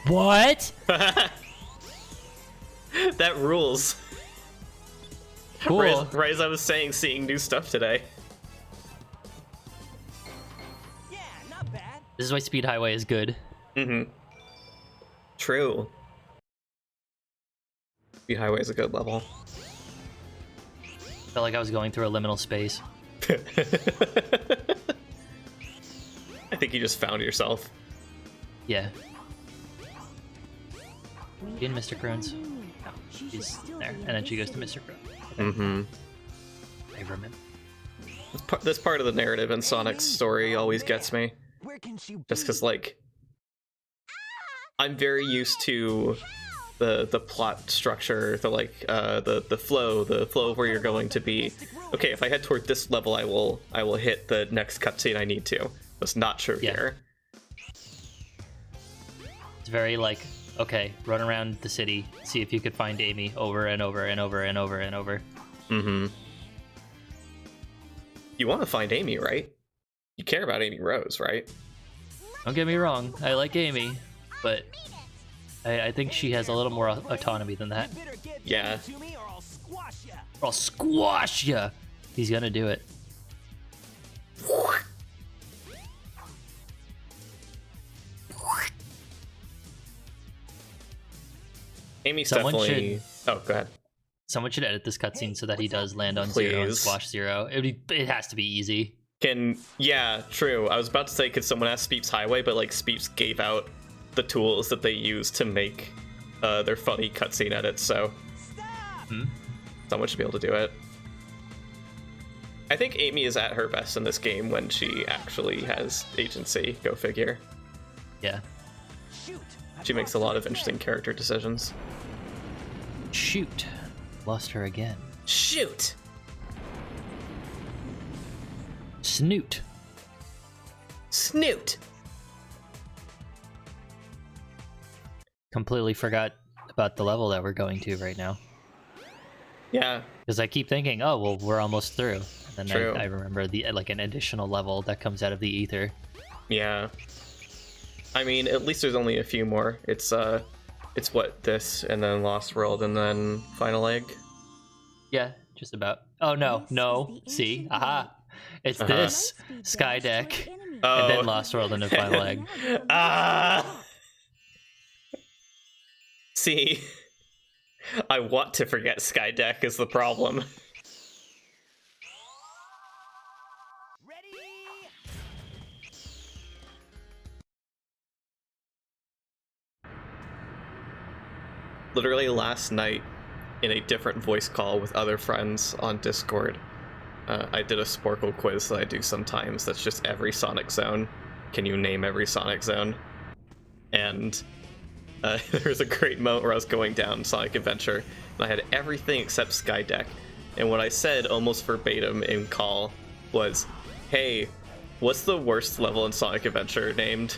What? That rules. Cool. Right as I was saying, seeing new stuff today. Yeah, not bad. This is why Speed Highway is good. Mm-hmm. True. Speed Highway is a good level. Felt like I was going through a liminal space. I think you just found yourself. Yeah. We in Mr. Croon's? No, she's there, and then she goes to Mr. Croon. Mm-hmm. I remember. This part of the narrative in Sonic's story always gets me. Where can she be? Just because, like, I'm very used to the plot structure, the flow of where you're going to be. Okay, if I head toward this level, I will hit the next cutscene I need to. That's not true here. It's very like, okay, run around the city, see if you could find Amy over and over and over and over and over. Mm-hmm. You want to find Amy, right? You care about Amy Rose, right? Don't get me wrong, I like Amy, but I think she has a little more autonomy than that. You better get Yeah. to me or I'll squash ya. I'll squash ya! He's gonna do it. Amy's Someone definitely... Oh, go ahead. Someone should edit this cutscene so that he does land on Zero and Please. squash Zero. It has to be easy. Yeah, true. I was about to say, could someone ask Speeps Highway, but like Speeps gave out the tools that they use to make their funny cutscene edits, so someone should be able to do it. I think Amy is at her best in this game when she actually has agency. Go figure. Yeah. Shoot. She makes a lot of interesting character decisions. Shoot. Lost her again. Shoot! Snoot. Snoot! Completely forgot about the level that we're going to right now. Yeah, Because I keep thinking, oh, well, we're almost through. And then True. I remember the like an additional level that comes out of the ether. yeah. I mean, at least there's only a few more. It's what, this, and then Lost World, and then Final Egg? Yeah, just about. Oh, no, no. See? Aha. It's this, Skydeck, and then Lost World, and then Final Egg. Ah! See, I want to forget Skydeck is the problem. Ready? Literally last night, in a different voice call with other friends on Discord, I did a Sporkle quiz that I do sometimes that's just every Sonic zone. Can you name every Sonic zone? And there was a great moment where I was going down Sonic Adventure, and I had everything except Skydeck. And what I said almost verbatim in call was, hey, what's the worst level in Sonic Adventure named?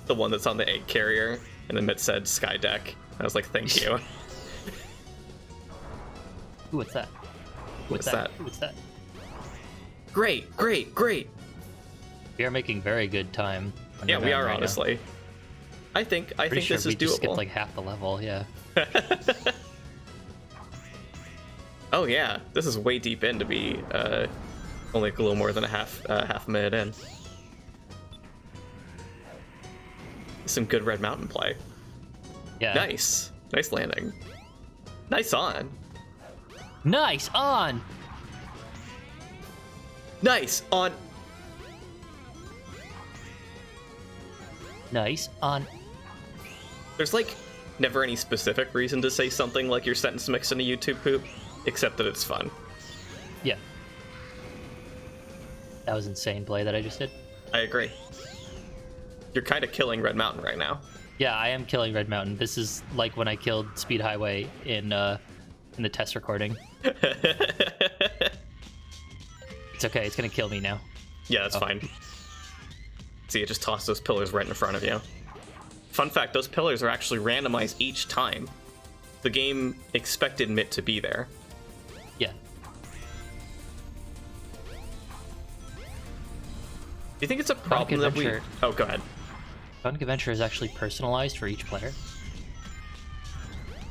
The one that's on the egg carrier. And then it said Skydeck. I was like, thank you. Ooh, what's that? What's that? Ooh, what's that? Great, great, great. We are making very good time. Yeah, we are, right now. honestly. I think Pretty sure this we is just skipped doable. like half the level, yeah. Oh yeah, this is way deep in to be only a little more than a half minute in. Some good Red Mountain play. Yeah. Nice landing. Nice on. Nice on! Nice on. Nice on. There's like never any specific reason to say something like your sentence mixed in a YouTube poop, except that it's fun. Yeah. That was insane play that I just did. I agree. You're kind of killing Red Mountain right now. Yeah, I am killing Red Mountain. This is like when I killed Speed Highway in the test recording. It's okay, it's gonna kill me now. Yeah, that's fine. See, it just tossed those pillars right in front of you. Fun fact, those pillars are actually randomized each time. The game expected Mitt to be there. Yeah. Do you think it's a problem that we... Adventure. Oh, go ahead. Sonic Adventure is actually personalized for each player.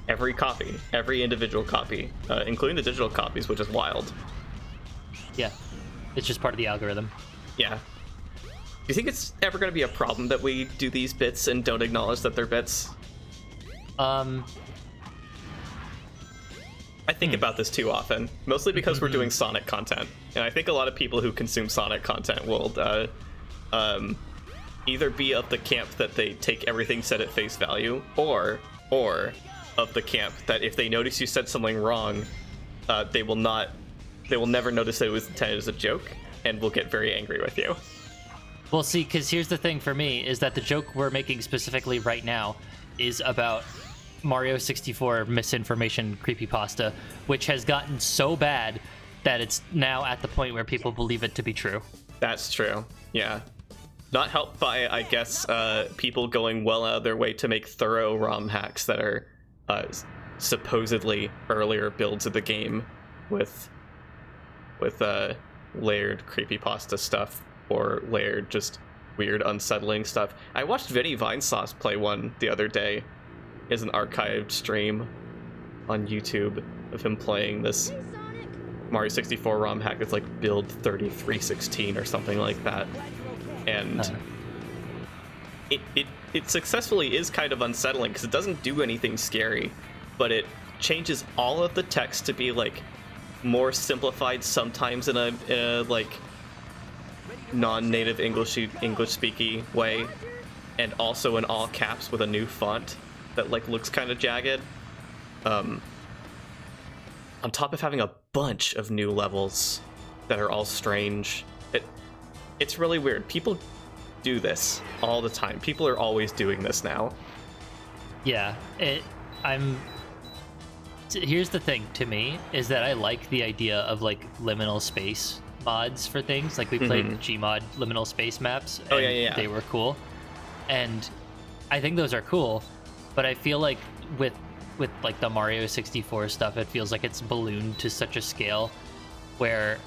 Every copy, every individual copy, including the digital copies, which is wild. Yeah. It's just part of the algorithm. Yeah. Do you think it's ever going to be a problem that we do these bits and don't acknowledge that they're bits? I think about this too often, mostly because we're doing Sonic content, and I think a lot of people who consume Sonic content will either be of the camp that they take everything said at face value, or of the camp that if they notice you said something wrong, they will never notice that it was intended as a joke and will get very angry with you. Well, see, because here's the thing for me, is that the joke we're making specifically right now is about Mario 64 misinformation creepypasta, which has gotten so bad that it's now at the point where people believe it to be true. That's true, yeah. Not helped by, I guess, people going well out of their way to make thorough ROM hacks that are supposedly earlier builds of the game with layered creepypasta stuff or layered just weird unsettling stuff. I watched Vinny Vinesauce play one the other day as an archived stream on YouTube of him playing this Mario 64 ROM hack that's like build 3316 or something like that. And it successfully is kind of unsettling because it doesn't do anything scary, but it changes all of the text to be like more simplified sometimes in a like non-native English speaky way, and also in all caps with a new font that like looks kind of jagged. On top of having a bunch of new levels that are all strange. It's really weird. People do this all the time. People are always doing this now. Yeah, here's the thing to me is that I like the idea of like liminal space mods for things. Like we played Gmod liminal space maps. And yeah. They were cool, and I think those are cool. But I feel like with like the Mario 64 stuff, it feels like it's ballooned to such a scale where,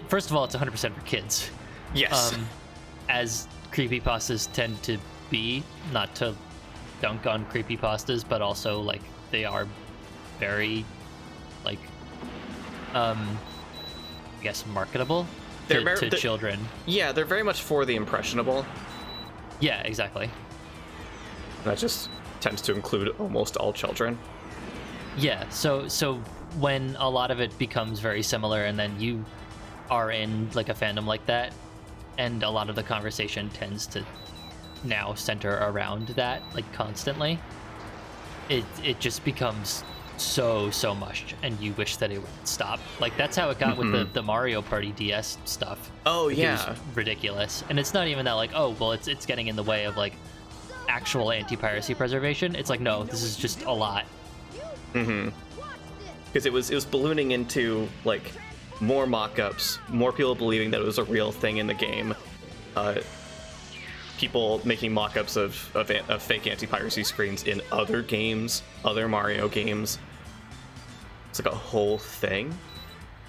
first of all, it's 100% for kids. Yes. As creepypastas tend to be, not to dunk on creepypastas, but also like they are very like I guess marketable to children. Yeah, they're very much for the impressionable. Yeah, exactly. That just tends to include almost all children. Yeah, so when a lot of it becomes very similar and then you are in like a fandom like that, and a lot of the conversation tends to now center around that like constantly, it just becomes so much, and you wish that it would stop. Like that's how it got with the Mario Party DS stuff. Oh, like, yeah, it was ridiculous. And it's not even that like, oh well, it's getting in the way of like actual anti-piracy preservation. It's like, no, this is just a lot. Because it was ballooning into like more mock-ups, more people believing that it was a real thing in the game, people making mock-ups of fake anti-piracy screens in other games, other Mario games. It's like a whole thing.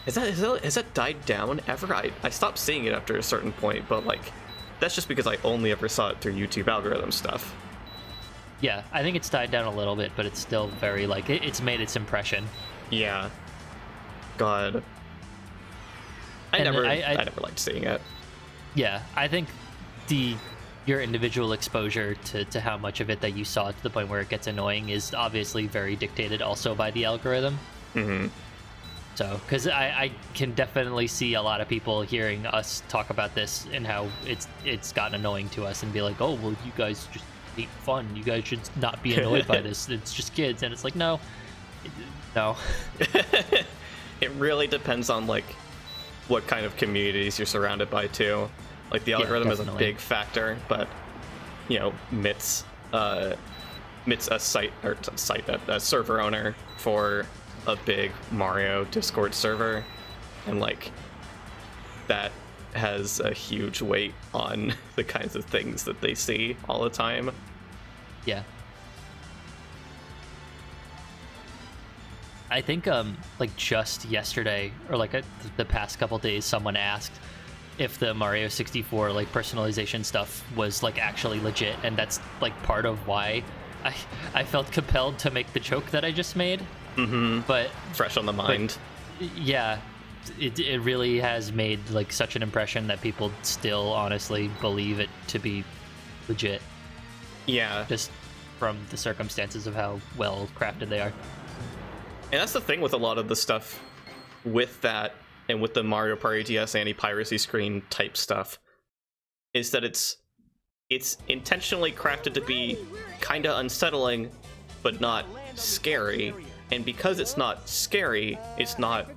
Has that died down ever? I stopped seeing it after a certain point, but like that's just because I only ever saw it through YouTube algorithm stuff. Yeah, I think it's died down a little bit, but it's still very like it's made its impression. Yeah. God. I never liked seeing it. Yeah, I think your individual exposure to how much of it that you saw to the point where it gets annoying is obviously very dictated also by the algorithm. So, because I can definitely see a lot of people hearing us talk about this and how it's gotten annoying to us and be like, oh, well, you guys just hate fun. You guys should not be annoyed by this. It's just kids. And it's like, no. It really depends on like what kind of communities you're surrounded by too. Like the algorithm is a big factor, but you know, Mitt's a server owner for a big Mario Discord server, and like that has a huge weight on the kinds of things that they see all the time. Yeah. I think like just yesterday or like the past couple days, someone asked if the Mario 64 like personalization stuff was like actually legit, and that's like part of why I felt compelled to make the joke that I just made. But fresh on the mind. Yeah, it really has made like such an impression that people still honestly believe it to be legit. Yeah, just from the circumstances of how well crafted they are. And that's the thing with a lot of the stuff with that, and with the Mario Party DS anti-piracy screen type stuff. is that it's intentionally crafted to be kind of unsettling, but not scary. And because it's not scary, it's not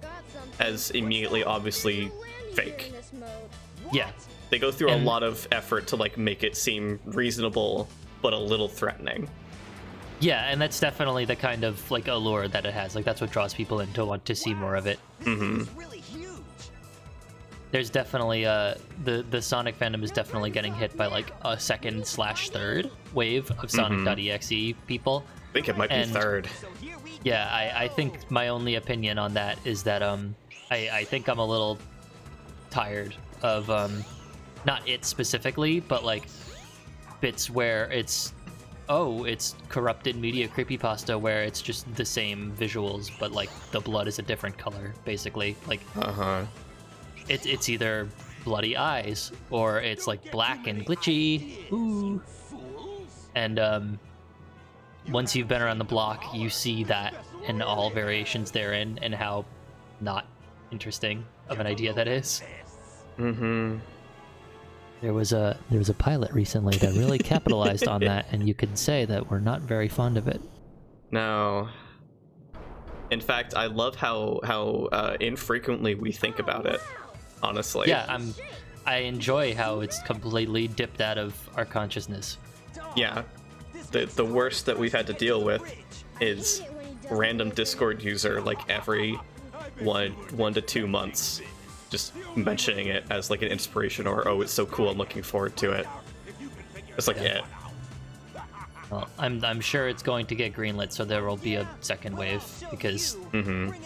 as immediately obviously fake. Yeah. They go through a lot of effort to like make it seem reasonable, but a little threatening. Yeah, and that's definitely the kind of like allure that it has. Like that's what draws people in to want to see more of it. Mm-hmm. There's definitely the Sonic fandom is definitely getting hit by like a second/third wave of Sonic.exe people. I think it might be third. Yeah, I think my only opinion on that is that I think I'm a little tired of not it specifically, but like bits where it's corrupted media creepypasta where it's just the same visuals, but like the blood is a different color, basically. Like it's either bloody eyes or it's like black and glitchy. Ooh. And once you've been around the block, you see that in all variations therein and how not interesting of an idea that is. Mm-hmm. There was a pilot recently that really capitalized on that, and you could say that we're not very fond of it. No. In fact, I love how infrequently we think about it, honestly. Yeah, I enjoy how it's completely dipped out of our consciousness. Yeah. The worst that we've had to deal with is random Discord user like every one to 2 months just mentioning it as like an inspiration or, oh, it's so cool, I'm looking forward to it. It's like it. Well, I'm sure it's going to get greenlit, so there will be a second wave, because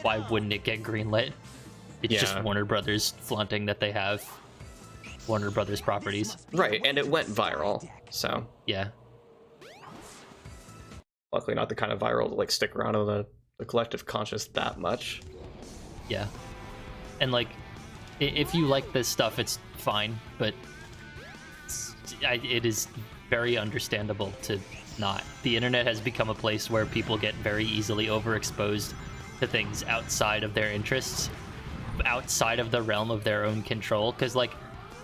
why wouldn't it get greenlit? It's just Warner Brothers flaunting that they have Warner Brothers properties. Right, and it went viral, so. Yeah. Luckily not the kind of viral to like stick around in the collective conscious that much. Yeah. And like, if you like this stuff, it's fine, but it is very understandable to not. The internet has become a place where people get very easily overexposed to things outside of their interests, outside of the realm of their own control. Because like,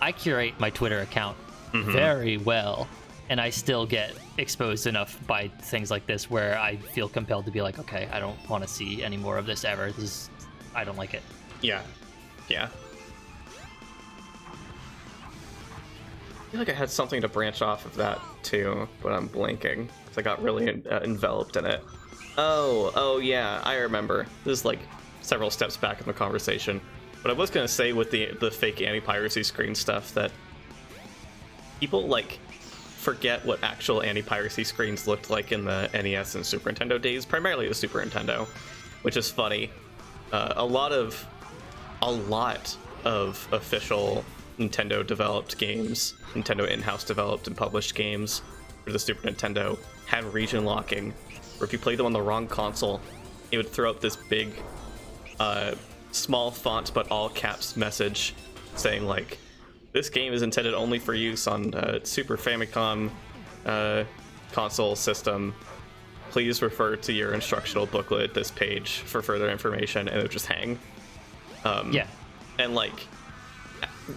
I curate my Twitter account very well, and I still get exposed enough by things like this where I feel compelled to be like, okay, I don't want to see any more of this ever. I don't like it. Yeah. I feel like I had something to branch off of that too, but I'm blanking because I got really enveloped in it. Oh yeah, I remember. This is like several steps back in the conversation, but I was gonna say with the fake anti-piracy screen stuff that people like forget what actual anti-piracy screens looked like in the NES and Super Nintendo days, primarily the Super Nintendo, which is funny. A lot of official Nintendo developed games, Nintendo in-house developed and published games for the Super Nintendo had region locking, where if you played them on the wrong console, it would throw up this big small font but all caps message saying like, this game is intended only for use on Super Famicom console system. Please refer to your instructional booklet at this page for further information, and it would just hang. Yeah. And like,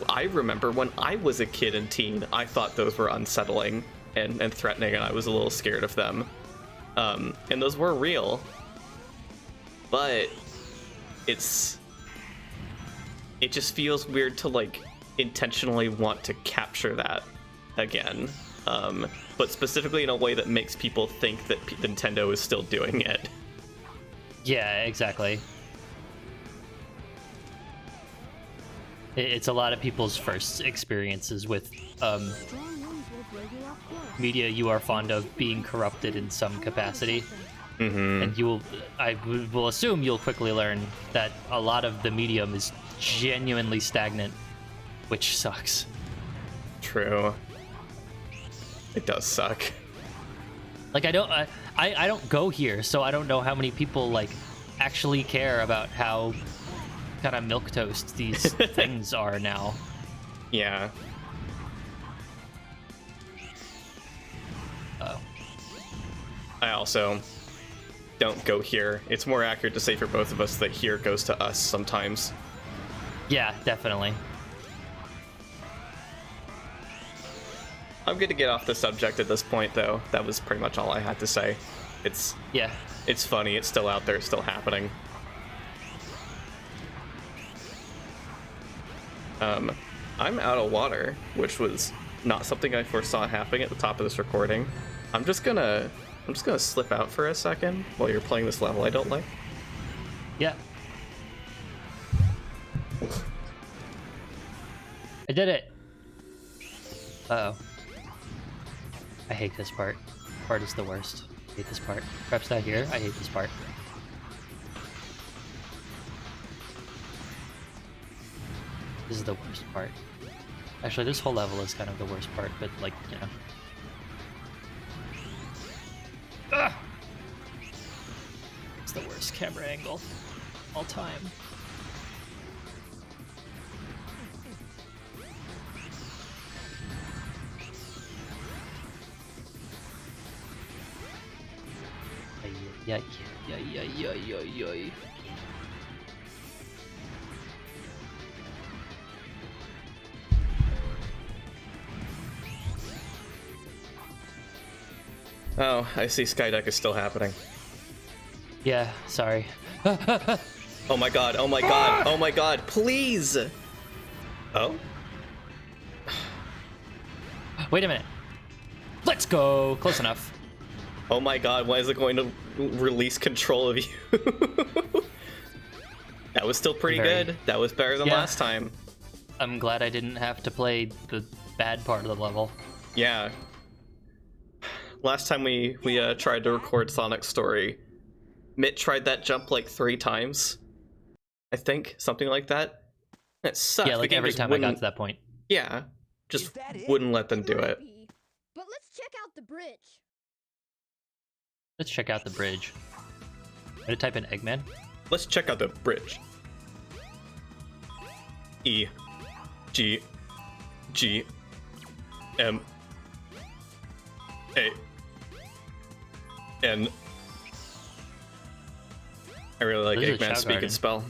I remember when I was a kid and teen, I thought those were unsettling and threatening, and I was a little scared of them. And those were real, but it just feels weird to like intentionally want to capture that again, but specifically in a way that makes people think that Nintendo is still doing it. Yeah, exactly. It's a lot of people's first experiences with media you are fond of being corrupted in some capacity. And I will assume you'll quickly learn that a lot of the medium is genuinely stagnant, which sucks. True. It does suck. Like I don't go here, so I don't know how many people like actually care about how kind of milquetoast these things are now. Yeah. I also don't go here. It's more accurate to say for both of us that here goes to us sometimes. Yeah, definitely. I'm good to get off the subject at this point, though. That was pretty much all I had to say. Yeah. It's funny. It's still out there. It's still happening. I'm out of water, which was not something I foresaw happening at the top of this recording. I'm just gonna slip out for a second while you're playing this level I don't like. Yeah. I did it. Uh-oh. I hate this part. This part is the worst. I hate this part. Prep's not here. I hate this part. This is the worst part. Actually, this whole level is kind of the worst part, but like, you know. Ugh! It's the worst camera angle all time. Yeah. Oh, I see Skydeck is still happening. Yeah, sorry. Oh my god, oh my god, oh my god, please! Oh? Wait a minute. Let's go. Close enough. Oh my god, why is it going to release control of you? That was still pretty good. That was better than last time. I'm glad I didn't have to play the bad part of the level. Yeah. Last time we tried to record Sonic's story, Mitt tried that jump like 3 times. I think, something like that. It sucked. Yeah, like every time I got to that point. Yeah, just wouldn't let them do it. But let's check out the bridge. Let's check out the bridge. I'm gonna type in Eggman. Let's check out the bridge. E. G. G. M. A. N. I really like This is a Eggman Chow speak Garden. and spell.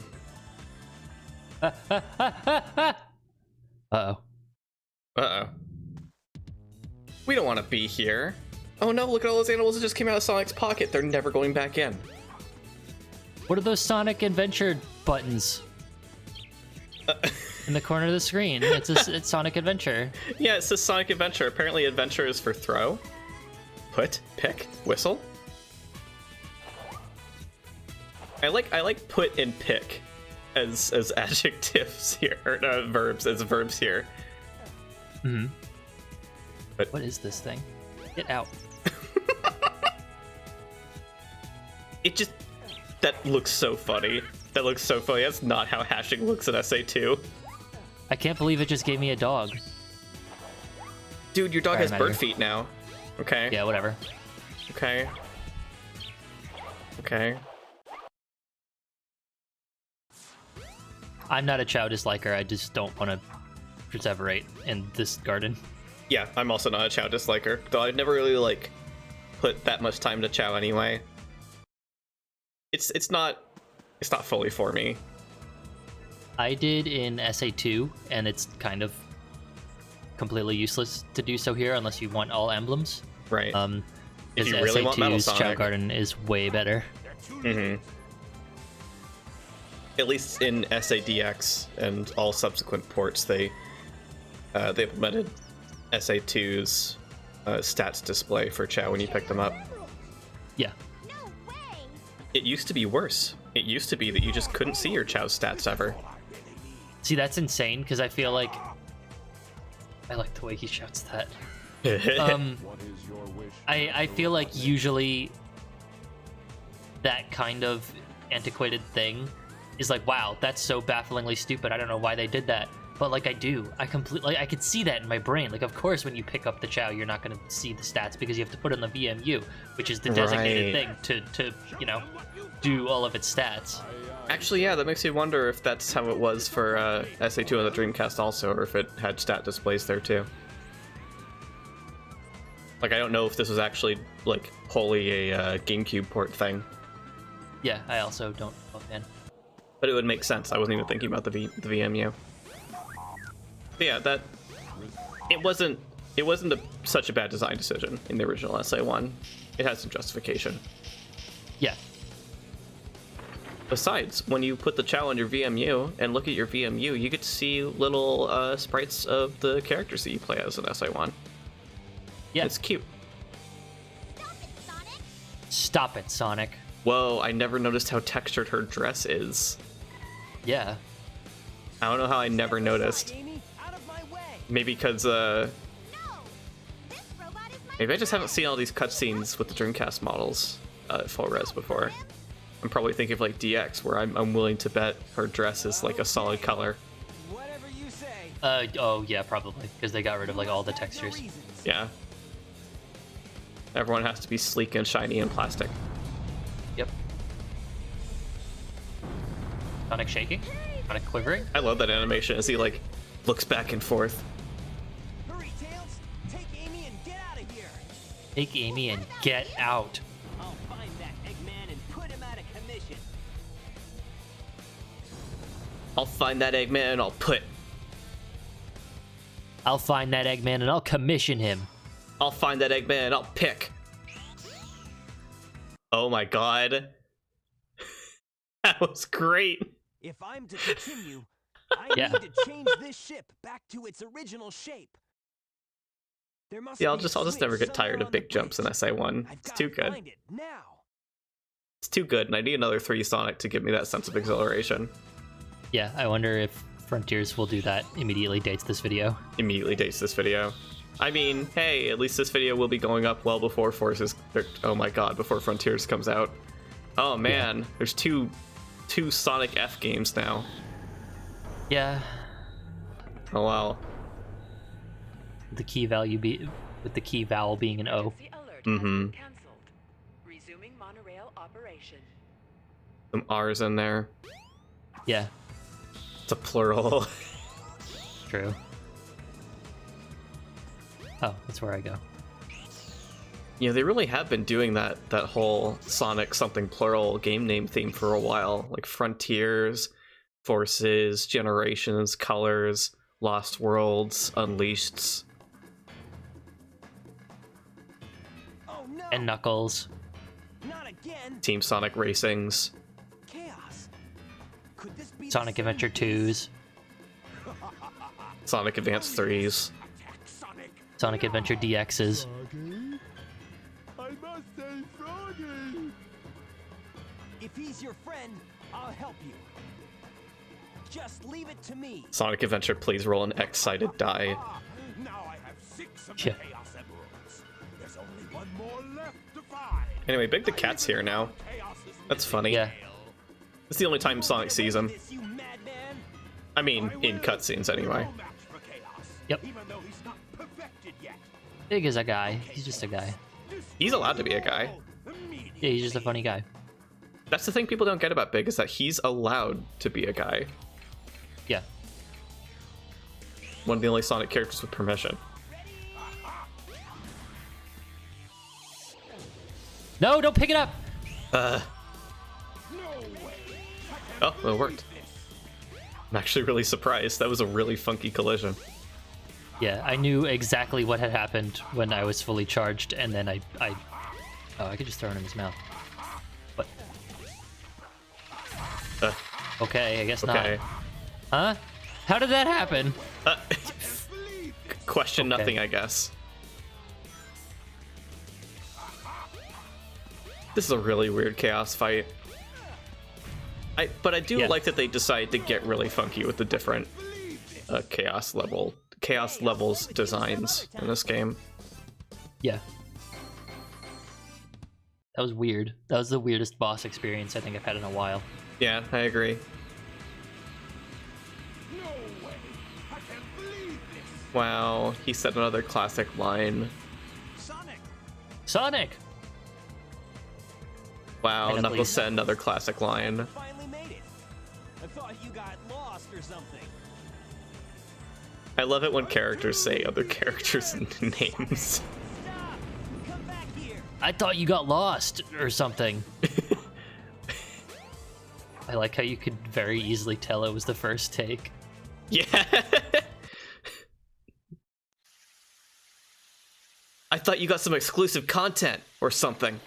Uh-oh. Uh-oh. We don't want to be here. Oh no, look at all those animals that just came out of Sonic's pocket. They're never going back in. What are those Sonic Adventure buttons? In the corner of the screen. It's Sonic Adventure. Yeah, it says Sonic Adventure. Apparently Adventure is for throw, put, pick, whistle. I like put and pick as adjectives here, or verbs here. Mm-hmm. But what is this thing? Get out. That looks so funny. That looks so funny. That's not how hashing looks in SA2. I can't believe it just gave me a dog. Dude, your dog Sorry, has I'm bird out of here. feet now. Okay. Yeah, whatever. Okay. Okay. I'm not a Chow disliker. I just don't want to perseverate in this garden. Yeah, I'm also not a Chow disliker, though I've never really like put that much time to Chow anyway. It's not fully for me. I did in SA2, and it's kind of completely useless to do so here unless you want all emblems. Right. If Because you really want Metal SA2's Chow Sonic. Garden is way better. Mm-hmm. At least in SADX and all subsequent ports, they implemented SA2's stats display for Chow when you pick them up. Yeah. No way! It used to be worse. It used to be that you just couldn't see your Chow stats ever. See, that's insane, because I feel like... I like the way he shouts that. What is your wish? I feel like usually that kind of antiquated thing is like, wow, that's so bafflingly stupid. I don't know why they did that. But like I do. I could see that in my brain. Like, of course, when you pick up the Chow, you're not going to see the stats because you have to put in the VMU, which is the designated thing to you know, do all of its stats. Actually, yeah, that makes me wonder if that's how it was for SA2 on the Dreamcast also, or if it had stat displays there too. Like, I don't know if this was actually, like, wholly a GameCube port thing. Yeah, I also don't offhand. But it would make sense. I wasn't even thinking about the VMU. But yeah, it it wasn't such a bad design decision in the original SA1. It had some justification. Yeah. Besides, when you put the Chow on your VMU and look at your VMU, you get to see little sprites of the characters that you play as in SA1. Yeah. It's cute. Stop it, Sonic. Whoa, I never noticed how textured her dress is. Yeah. I don't know how I never noticed. Amy, out of my way. Maybe because, maybe I just haven't seen all these cutscenes with the Dreamcast models at full res before. I'm probably thinking of like DX, where I'm willing to bet her dress is like a solid color. Whatever you say. Oh yeah, probably, because they got rid of like all the textures. Yeah. Everyone has to be sleek and shiny and plastic. Yep. Sonic shaking? Sonic quivering? I love that animation as he like looks back and forth. Hurry, Tails. Take Amy and get out of here. Take Amy and get out. I'll find that Eggman and put him out of commission. I'll find that Eggman and I'll find that Eggman and I'll commission him. I'll find that Eggman and I'll pick. Oh my god. That was great. If I'm to continue, I Yeah. need to change this ship back to its original shape. There must Yeah, I'll be a just never switch get tired somewhere of on the big jumps in bridge. SA1. I've It's gotta too good. find it now. It's too good, and I need another 3 Sonic to give me that sense of exhilaration. Yeah, I wonder if Frontiers will do that. Immediately dates this video. Immediately dates this video. I mean, hey, at least this video will be going up well before oh my god, before Frontiers comes out. Oh man, there's two Sonic F games now. Yeah, Oh wow. the key value with the key vowel being an O. Mm-hmm. Cancelled. Resuming monorail operation. Some R's in there. Yeah, It's a plural. true. Oh, that's where I go. Yeah, they really have been doing that whole Sonic something plural game name theme for a while. Like Frontiers, Forces, Generations, Colors, Lost Worlds, Unleashed. Oh no! And Knuckles. Not again! Team Sonic Racings. Chaos. Could this be the Sonic same Adventure case? 2s. Sonic Advance 3s. Attack Sonic. Sonic Adventure DXs. Froggy? I must say Froggy! If he's your friend, I'll help you. Just leave it to me. Sonic Adventure, please roll an X-sided die. Now I have 6 of Yeah. the Chaos Emeralds. There's only one more left to find. Anyway, Big the Cat's here now. Chaos is That's funny. Yeah. It's the only time Sonic sees him. This, you madman. I mean, in cutscenes anyway. no match for Chaos, Yep. even though he's not perfected yet. Big is a guy. He's just a guy. He's allowed to be a guy. Yeah, he's just a funny guy. That's the thing people don't get about Big, is that he's allowed to be a guy. Yeah. One of the only Sonic characters with permission. No, don't pick it up! Oh, it worked. I'm actually really surprised. That was a really funky collision. Yeah, I knew exactly what had happened when I was fully charged, and then I could just throw it in his mouth. But okay, I guess Okay. not. Huh? How did that happen? Question Okay. nothing, I guess. This is a really weird Chaos fight. But I do Yeah. like that they decided to get really funky with the different Chaos levels designs in this game. Yeah. That was weird. That was the weirdest boss experience I think I've had in a while. Yeah, I agree. Wow, he said another classic line. Sonic. Sonic! Wow, And at Knuckles least- said another classic line. Finally made it. I thought you got lost or something. I love it when characters say other characters' names. Stop! Come back here. I thought you got lost or something. I like how you could very easily tell it was the first take. Yeah. thought you got some exclusive content or something.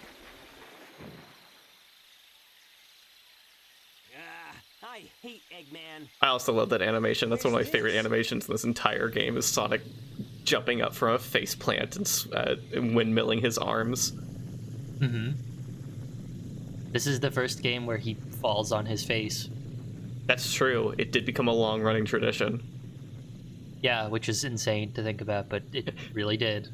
I hate Eggman. I also love that animation. That's one of my favorite animations in this entire game is Sonic jumping up from a faceplant and windmilling his arms. Mm-hmm. This is the first game where he falls on his face. That's true. It did become a long-running tradition. Yeah, which is insane to think about, but it really did.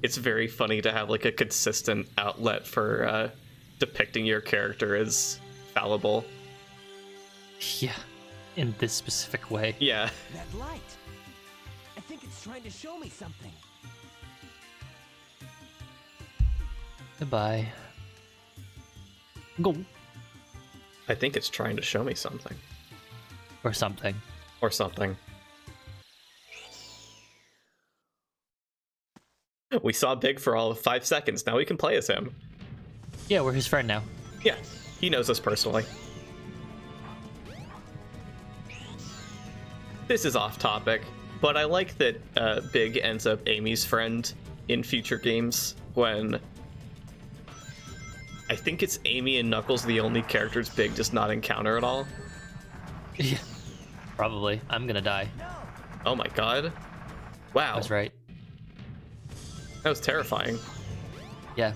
It's very funny to have like a consistent outlet for depicting your character as fallible. Yeah, in this specific way. Yeah. That light. I think it's trying to show me something. Goodbye. Go. I think it's trying to show me something. Or something. Or something. We saw Big for all of 5 seconds. Now we can play as him. Yeah, we're his friend now. Yeah, he knows us personally. This is off topic, but I like that Big ends up Amy's friend in future games when I think it's Amy and Knuckles the only characters Big does not encounter at all. Yeah. Probably. I'm gonna die. Oh my god. Wow. That's right. That was terrifying. Yeah.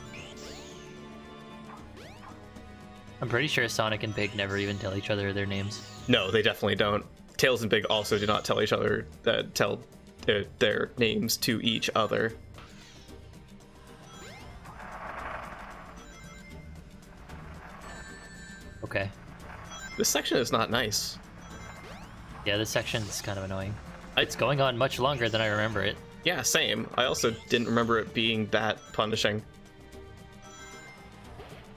I'm pretty sure Sonic and Big never even tell each other their names. No, they definitely don't. Tails and Big also do not tell each other their names to each other. Okay. This section is not nice. Yeah, this section is kind of annoying. I- It's going on much longer than I remember it. Yeah, same. I also didn't remember it being that punishing.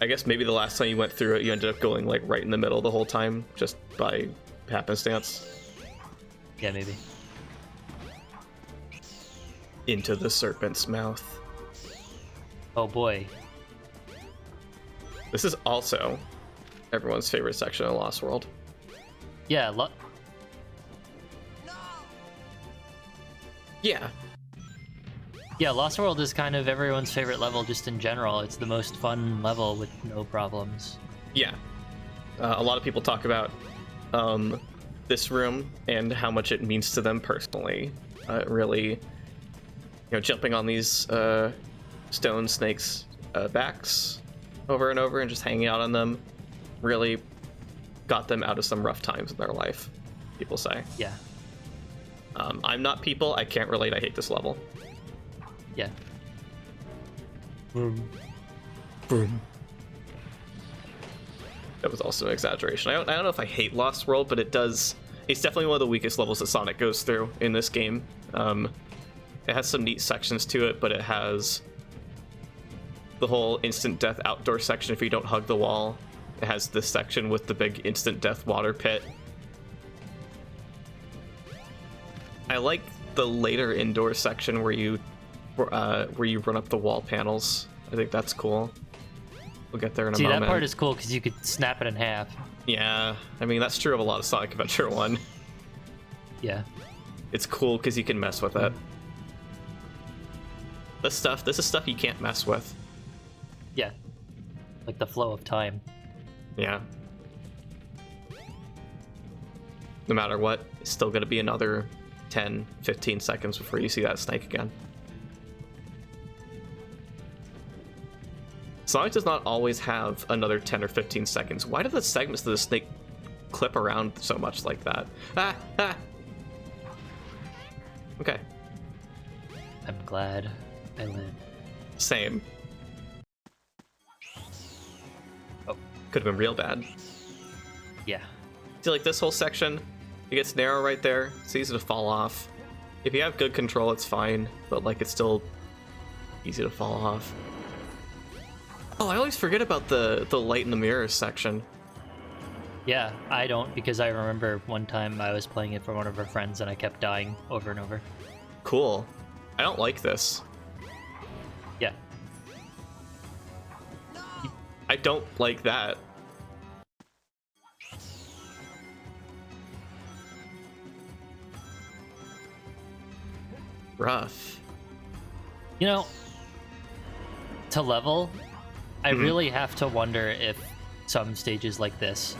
I guess maybe the last time you went through it, you ended up going like right in the middle the whole time, just by happenstance. Yeah, maybe. Into the serpent's mouth. Oh boy. This is also everyone's favorite section of Lost World. Yeah, Yeah. yeah, Lost World is kind of everyone's favorite level just in general. It's the most fun level with no problems. Yeah. A lot of people talk about this room and how much it means to them personally. Really, jumping on these stone snakes' backs over and over and just hanging out on them really got them out of some rough times in their life, people say. Yeah. I'm not people. I can't relate. I hate this level. Yeah. Boom. That was also an exaggeration. I don't know if I hate Lost World, but it's definitely one of the weakest levels that Sonic goes through in this game. It has some neat sections to it, but it has the whole instant death outdoor section if you don't hug the wall. It has this section with the big instant death water pit. I like the later indoor section where you run up the wall panels. I think that's cool. We'll get there in a moment. See, that part is cool because you could snap it in half. Yeah, I mean, that's true of a lot of Sonic Adventure 1. Yeah. It's cool because you can mess with it. This is stuff you can't mess with. Yeah. Like the flow of time. Yeah. No matter what, it's still going to be another 10, 15 seconds before you see that snake again. Sonic does not always have another 10 or 15 seconds. Why do the segments of the snake clip around so much like that? Ah! Okay. I'm glad I lived. Same. Oh, could have been real bad. Yeah. See, like this whole section, it gets narrow right there. It's easy to fall off. If you have good control, it's fine, but like it's still easy to fall off. Oh, I always forget about the light in the mirrors section. Yeah, I don't because I remember one time I was playing it for one of our friends and I kept dying over and over. Cool. I don't like this. Yeah. I don't like that. Rough. You know, to level, I really have to wonder if some stages like this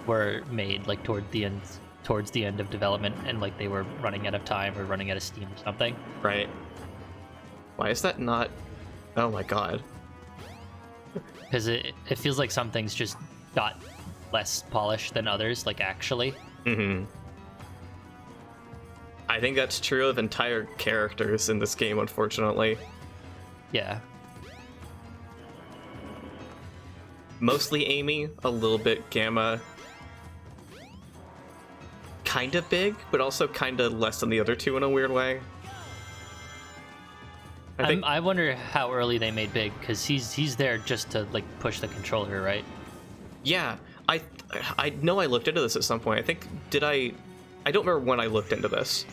were made like towards the end of development, and like they were running out of time or running out of steam or something. Right. Why is that not? Oh my god. Because it feels like some things just got less polished than others, like actually. Mm-hmm. I think that's true of entire characters in this game, unfortunately. Yeah. Mostly Amy, a little bit Gamma. Kind of big, but also kind of less than the other two in a weird way. I wonder how early they made Big, because he's there just to like push the controller, right? Yeah, I know I looked into this at some point. I think I don't remember when I looked into this.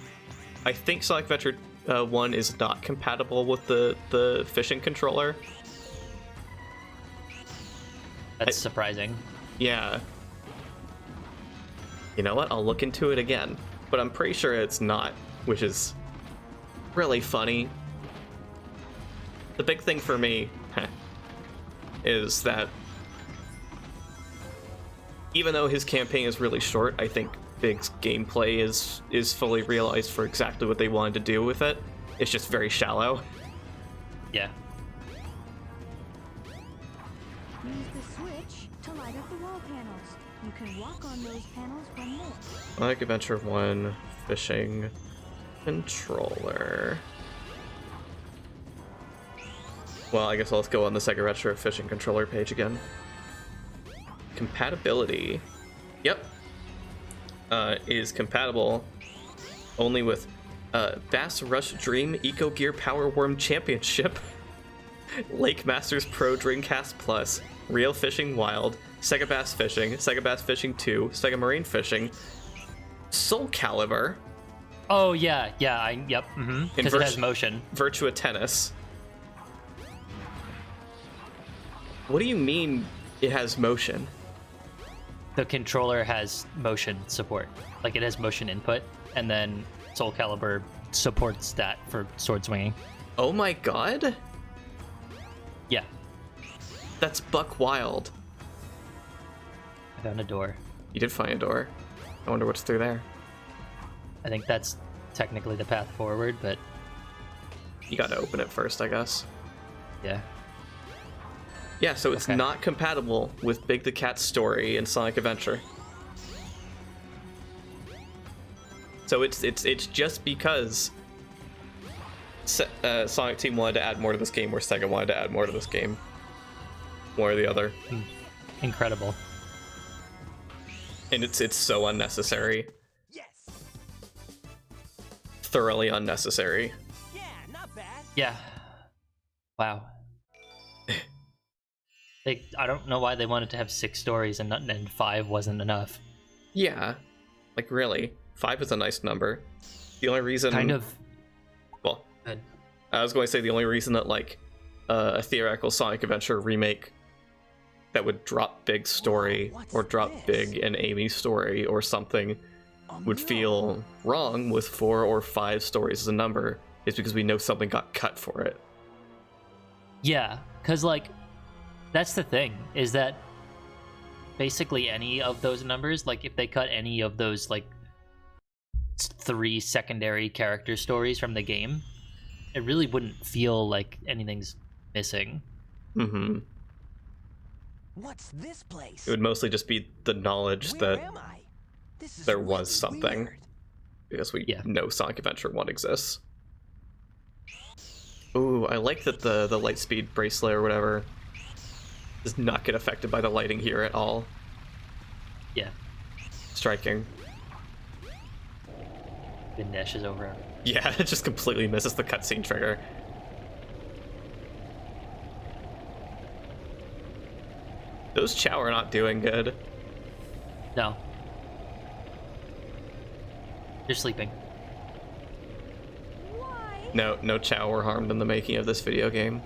I think Sonic Adventure 1 is not compatible with the fishing controller. That's surprising. Yeah. You know what? I'll look into it again. But I'm pretty sure it's not, which is really funny. The big thing for me is that even though his campaign is really short, I think Big's gameplay is fully realized for exactly what they wanted to do with it. It's just very shallow. Yeah. Use the switch to light up the wall panels. You can walk on those panels when lit. Sonic Adventure 1 fishing controller. Well, I guess let's go on the Sega Retro fishing controller page again. Compatibility. Yep. Is compatible only with Bass Rush Dream Eco Gear Power Worm Championship, Lake Masters Pro Dreamcast Plus, Real Fishing Wild, Sega Bass Fishing, Sega Bass Fishing 2, Sega Marine Fishing, Soul Calibur. Oh yeah, yep. Because it has motion. Virtua Tennis. What do you mean it has motion? The controller has motion support. Like, it has motion input, and then Soul Calibur supports that for sword swinging. Oh my god? Yeah. That's buck wild. I found a door. You did find a door. I wonder what's through there. I think that's technically the path forward, but You gotta open it first, I guess. yeah. Yeah, so it's Okay. not compatible with Big the Cat's story in Sonic Adventure. So it's just because Sonic Team wanted to add more to this game, or Sega wanted to add more to this game. One or the other. Incredible. And it's so unnecessary. Yes. Thoroughly unnecessary. Yeah, not bad. Yeah. Wow. I don't know why they wanted to have 6 stories and 5 wasn't enough. Yeah. Like, really. 5 is a nice number. The only reason... Kind of. Well, Good. I was going to say the only reason that, like, a theoretical Sonic Adventure remake that would drop Big's story, Whoa, what's or drop this? Big and Amy's story or something, would feel wrong with 4 or 5 stories as a number is because we know something got cut for it. Yeah, because, like, that's the thing, is that basically any of those numbers, like, if they cut any of those, like, 3 secondary character stories from the game, it really wouldn't feel like anything's missing. Mm-hmm. What's this place? It would mostly just be the knowledge Where that am I? This is there was really something. weird. Because we Yeah. know Sonic Adventure 1 exists. Ooh, I like that the Lightspeed bracelet or whatever does not get affected by the lighting here at all. Yeah, Striking. Vindesh is over. Yeah, it just completely misses the cutscene trigger. Those Chow are not doing good. No. They're sleeping. Why? No Chow were harmed in the making of this video game.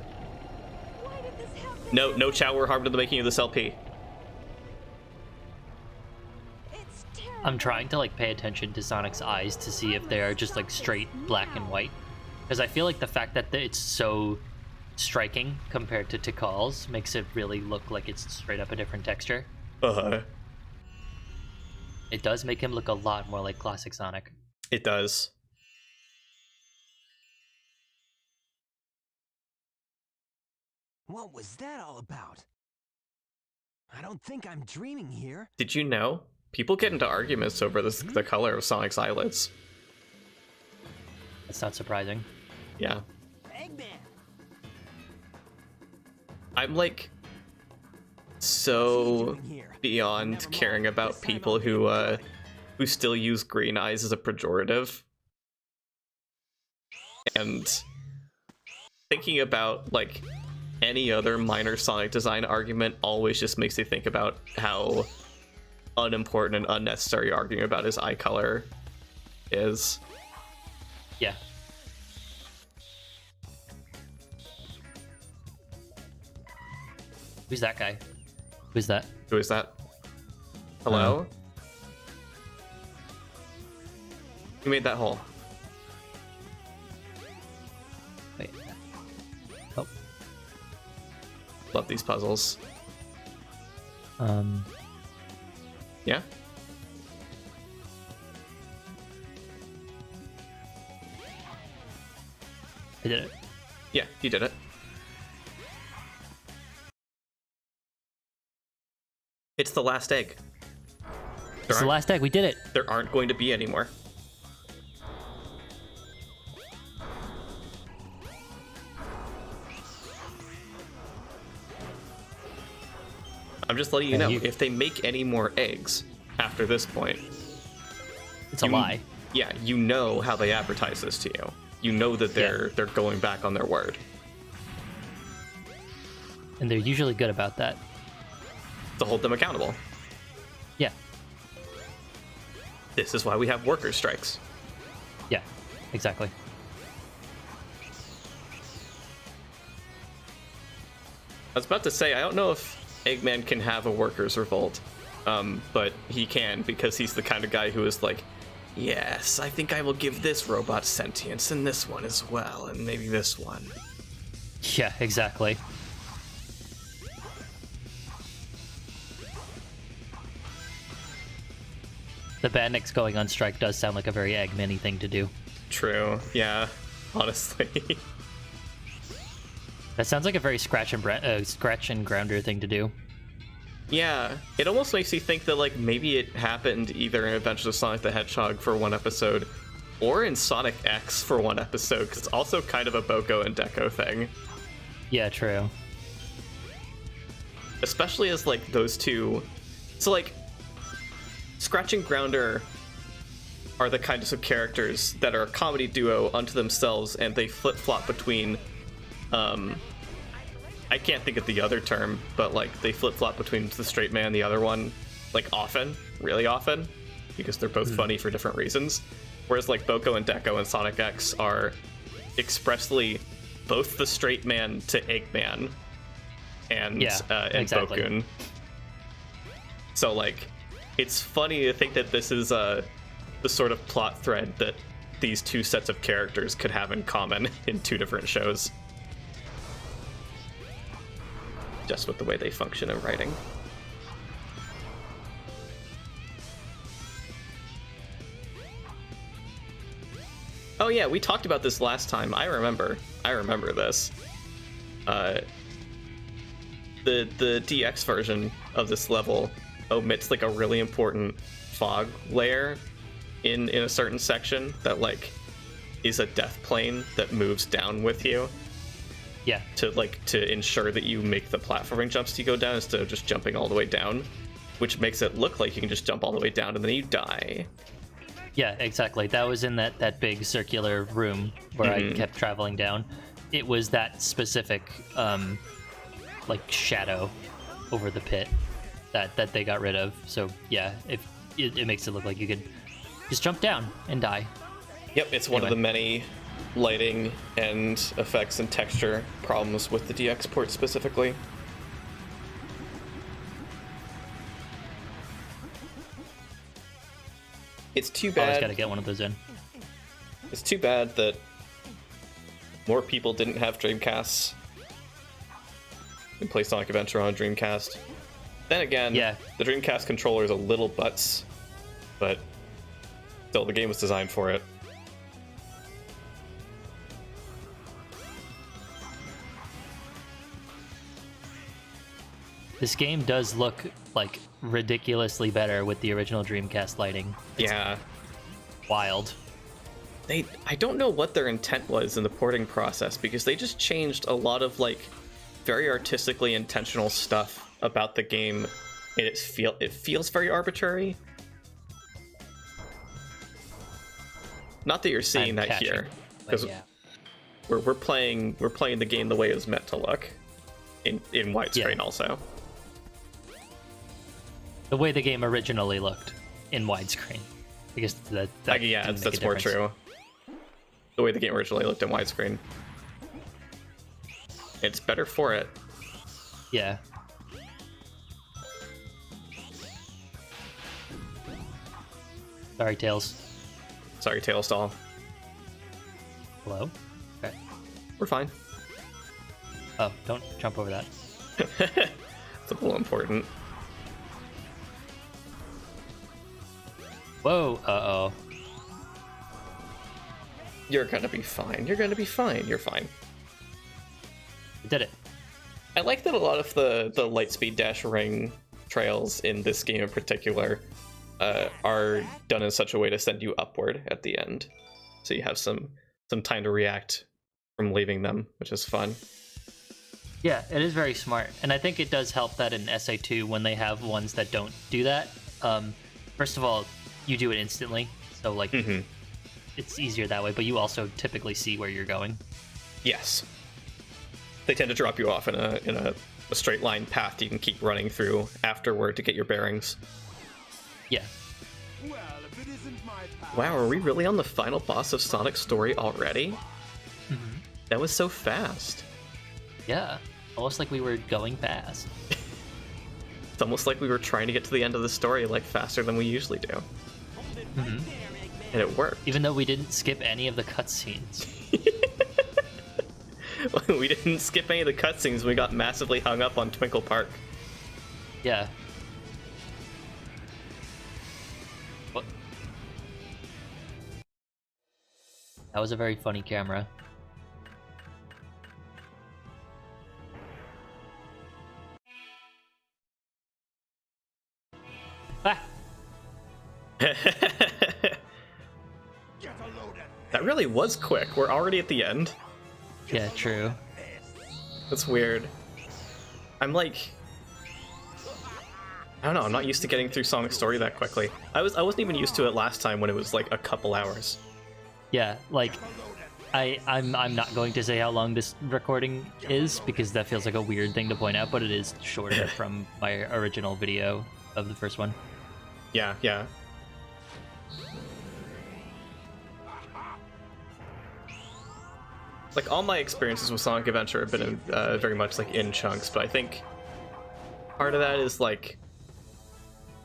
Why did this happen? No Chow were harmed in the making of this LP. It's terrible. I'm trying to, like, pay attention to Sonic's eyes to see if they are just, like, straight black and white. Because I feel like the fact that it's so striking compared to Tikal's makes it really look like it's straight up a different texture. Uh-huh. It does make him look a lot more like classic Sonic. It does. What was that all about? I don't think I'm dreaming here. Did you know? People get into arguments over the color of Sonic's eyelids. That's not surprising. Yeah. Eggman! I'm like so beyond caring about people who still use green eyes as a pejorative. And thinking about like any other minor Sonic design argument always just makes me think about how unimportant and unnecessary arguing about his eye color is. Yeah. Who's that guy? Who's that? Who is that? Hello? Who made that hole? Wait. Oh. Love these puzzles. Yeah? I did it. Yeah, you did it. It's the last egg. It's the last egg. We did it. There aren't going to be any more. I'm just letting you know, if they make any more eggs after this point... It's a lie. Yeah, you know how they advertise this to you. You know that they're going back on their word. And they're usually good about that. To hold them accountable. Yeah. This is why we have worker strikes. Yeah, exactly. I was about to say, I don't know if Eggman can have a workers' revolt, but he can, because he's the kind of guy who is like, yes, I think I will give this robot sentience, and this one as well, and maybe this one. Yeah, exactly. The Bandits going on strike does sound like a very Eggman-y thing to do. True, yeah, honestly. That sounds like a very scratch and grounder thing to do. Yeah, it almost makes you think that like maybe it happened either in Adventures of Sonic the Hedgehog for one episode, or in Sonic X for one episode, because it's also kind of a Boko and Deco thing. Yeah, true. Especially as like those two... So like, Scratch and Grounder are the kinds of characters that are a comedy duo unto themselves, and they flip-flop between... I can't think of the other term, but like they flip-flop between the straight man and the other one, like often, really often, because they're both funny for different reasons. Whereas like Boko and Deco and Sonic X are expressly both the straight man to Eggman and exactly. Bokun. So like, it's funny to think that this is the sort of plot thread that these two sets of characters could have in common in two different shows. Just with the way they function in writing. Oh yeah, we talked about this last time. I remember this. The DX version of this level omits like a really important fog layer in a certain section that like is a death plane that moves down with you. Yeah. To ensure that you make the platforming jumps to go down instead of just jumping all the way down, which makes it look like you can just jump all the way down and then you die. Yeah, exactly. That was in that big circular room where I kept traveling down. It was that specific like shadow over the pit that they got rid of. So yeah, if it makes it look like you could just jump down and die. Yep, it's one of the many lighting and effects and texture problems with the DX port specifically. It's too bad. Always gotta get one of those in. It's too bad that more people didn't have Dreamcasts and play Sonic Adventure on a Dreamcast. Then again, Yeah. the Dreamcast controller is a little butts, but still, the game was designed for it. This game does look like ridiculously better with the original Dreamcast lighting. It's Yeah. wild. I don't know what their intent was in the porting process, because they just changed a lot of like very artistically intentional stuff about the game, and it feels very arbitrary. Not that you're seeing I'm that catching, here, but because yeah. we're playing the game the way it was meant to look in widescreen. Yeah. Also, The way the game originally looked in widescreen, because that yeah, didn't make that's a more difference. true. The way the game originally looked in widescreen, it's better for it. Yeah. Sorry, Tails. Sorry, Tails doll. Hello? Okay. We're fine. Oh, don't jump over that. It's a little important. Whoa, uh-oh. You're gonna be fine. You're gonna be fine. You're fine. We did it. I like that a lot of the Lightspeed Dash Ring trails in this game in particular are done in such a way to send you upward at the end, so you have some time to react from leaving them, which is fun. Yeah, it is very smart. And I think it does help that in SA2 when they have ones that don't do that. First of all, you do it instantly, so like it's easier that way, but you also typically see where you're going. Yes, they tend to drop you off in a straight line path you can keep running through afterward to get your bearings. Yeah. Well, if it isn't my power, Wow, are we really on the final boss of Sonic's story already? That was so fast. Yeah. Almost like we were going fast. It's almost like we were trying to get to the end of the story like faster than we usually do. And it worked. Even though we didn't skip any of the cutscenes. We didn't skip any of the cutscenes. We got massively hung up on Twinkle Park. Yeah. What? That was a very funny camera. Ah! get a load of That really was quick. We're already at the end. Yeah, true. That's weird. I'm like, I don't know. I'm not used to getting through Sonic's story that quickly. I wasn't even used to it last time when it was like a couple hours. Yeah, like I'm not going to say how long this recording is because that feels like a weird thing to point out, but it is shorter from my original video of the first one. Yeah, yeah. Like, all my experiences with Sonic Adventure have been very much like in chunks, but I think part of that is like,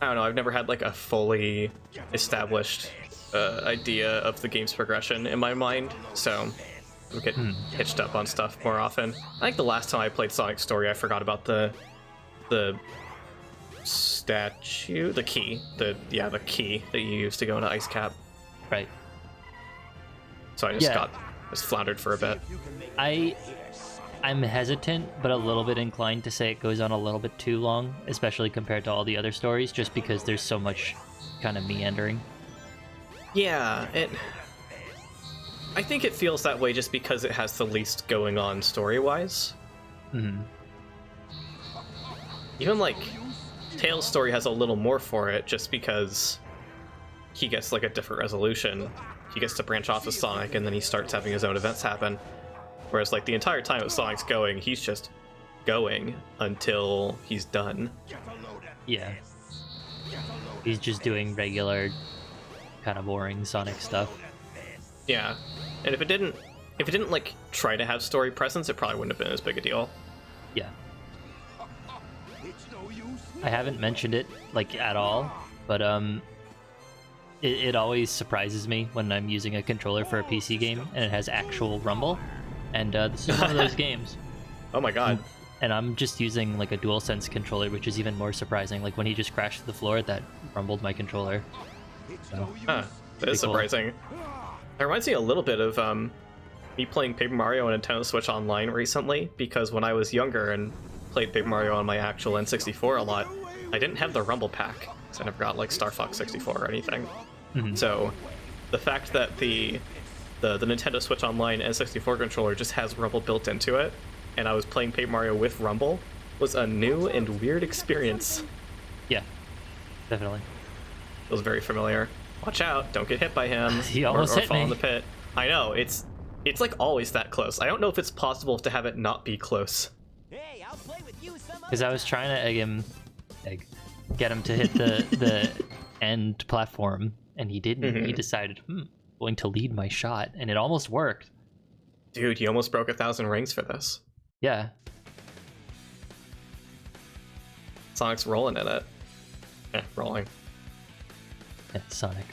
I don't know, I've never had like a fully established idea of the game's progression in my mind, so I get hitched up on stuff more often. I think the last time I played Sonic Story, I forgot about the statue, the key that you use to go into Ice Cap. Right. So I just Yeah. just floundered for a bit. I'm hesitant, but a little bit inclined to say it goes on a little bit too long, especially compared to all the other stories, just because there's so much kind of meandering. Yeah, I think it feels that way just because it has the least going on story-wise. Even like Tails' story has a little more for it, just because he gets like a different resolution. He gets to branch off of Sonic, and then he starts having his own events happen. Whereas like the entire time that Sonic's going, he's just going until he's done. Yeah. He's just doing regular, kind of boring Sonic stuff. Yeah, and if it didn't like try to have story presence, it probably wouldn't have been as big a deal. Yeah. it's no use. I haven't mentioned it, like, at all, but, it always surprises me when I'm using a controller for a PC game and it has actual rumble. and this is one of those games. Oh my god. And I'm just using like a DualSense controller, which is even more surprising. Like when he just crashed to the floor, that rumbled my controller. So, Huh, that is cool. surprising. It reminds me a little bit of me playing Paper Mario on Nintendo Switch Online recently, because when I was younger and played Paper Mario on my actual N64 a lot, I didn't have the Rumble Pack, so I never got like Star Fox 64 or anything. So the fact that the Nintendo Switch Online N64 controller just has Rumble built into it, and I was playing Paper Mario with Rumble, was a new and weird experience. yeah, definitely. It was very familiar. Watch out, don't get hit by him. He almost or hit fall me. in the pit. I know, it's like always that close. I don't know if it's possible to have it not be close. Hey, I'll play with you some Because I was trying to get him to hit the end platform, and he didn't. He decided, going to lead my shot, and it almost worked. Dude, you almost broke 1,000 rings for this. Yeah. Sonic's rolling in it. Rolling. Yeah, Sonic.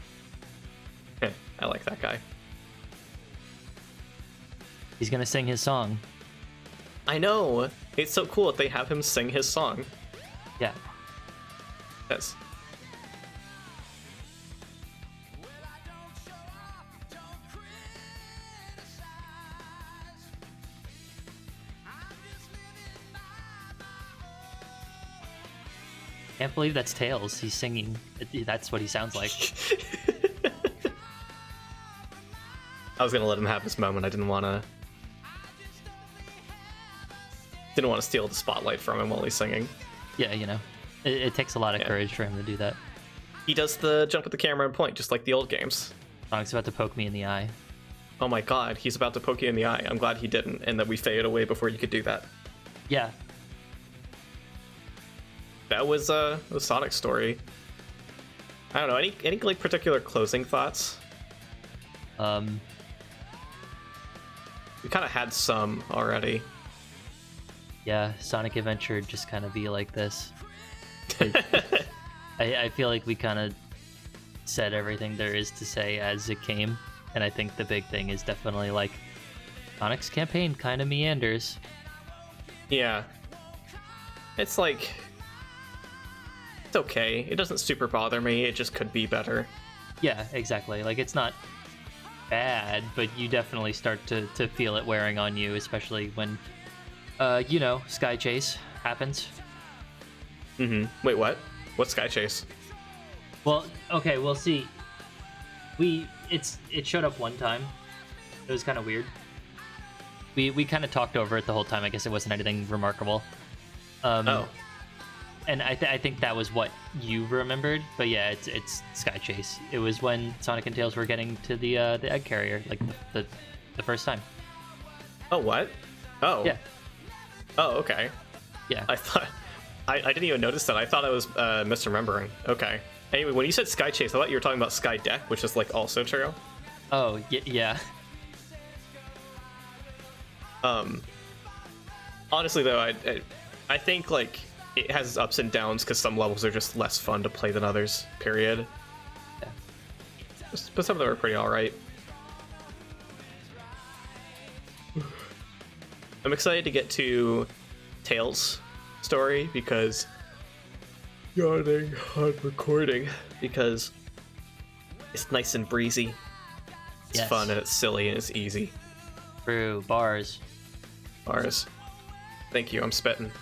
I like that guy. He's gonna sing his song. I know! It's so cool that they have him sing his song. Yeah. Yes. Can't believe that's Tails. He's singing. That's what he sounds like. I was gonna let him have his moment. I didn't want to steal the spotlight from him while he's singing. Yeah, you know, it takes a lot of Yeah. courage for him to do that. He does the jump at the camera and point, just like the old games. Sonic's about to poke me in the eye. Oh my god, he's about to poke you in the eye. I'm glad he didn't, and that we faded away before you could do that. Yeah. That was the Sonic story. I don't know, any like particular closing thoughts? We kind of had some already. Yeah, Sonic Adventure just kind of be like this. I feel like we kind of said everything there is to say as it came, and I think the big thing is definitely like Sonic's campaign kind of meanders. Yeah. It's like, it's okay. It doesn't super bother me. It just could be better. Yeah, exactly. Like it's not bad, but you definitely start to feel it wearing on you, especially when Sky Chase happens. Wait, what? What's Sky Chase? Well, okay, we'll see. It showed up one time. It was kind of weird. We kind of talked over it the whole time. I guess it wasn't anything remarkable. Oh. And I think that was what you remembered. But yeah, it's Sky Chase. It was when Sonic and Tails were getting to the egg carrier, like the first time. Oh, what? Oh. Yeah. Oh, okay. Yeah. I thought... I didn't even notice that. I thought I was misremembering. Okay. Anyway, when you said Sky Chase, I thought you were talking about Sky Deck, which is like also true. Oh, yeah. Honestly, though, I think like it has its ups and downs because some levels are just less fun to play than others. Period. Yeah. But some of them are pretty all right. I'm excited to get to Tails' story because yawning on recording because it's nice and breezy. It's Yes. fun and it's silly and it's easy. True. Bars. Bars. Thank you. I'm spitting.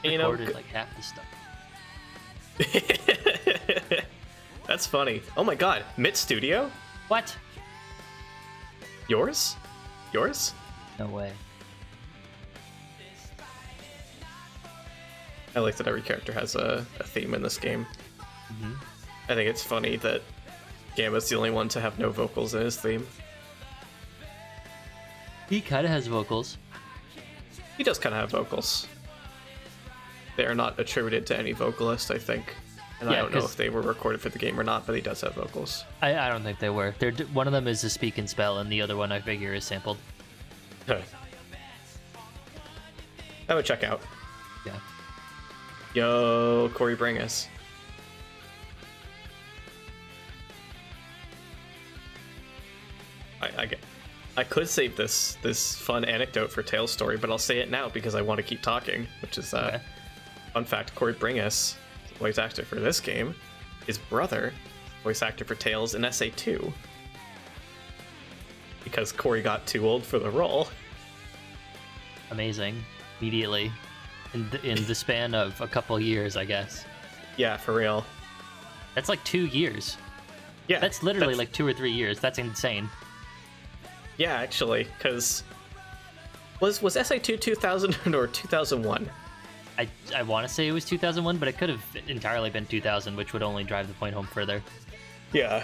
You know, Recorded like half the stuff. that's funny. Oh my god, Mitt Studio? What? Yours? Yours? No way. I like that every character has a theme in this game. I think it's funny that Gamba's the only one to have no vocals in his theme. He kind of has vocals. He does kind of have vocals. They are not attributed to any vocalist, I think. And I Yeah, don't know 'cause- if they were recorded for the game or not, but he does have vocals. I don't think they were. One of them is a speak and spell, and the other one I figure is sampled. I would check out. Yeah. Yo, Corey Bringus. I could save this fun anecdote for Tails' story, but I'll say it now because I want to keep talking. Which is Okay. fun fact: Corey Bringus, voice actor for this game, his brother, voice actor for Tails in SA2. Because Corey got too old for the role. Amazing. Immediately. In the span of a couple years, I guess. Yeah, for real. That's like 2 years. Yeah, That's literally like 2 or 3 years. That's insane. Yeah, actually, because was SA2 2000 or 2001? I want to say it was 2001, but it could have entirely been 2000, which would only drive the point home further. Yeah.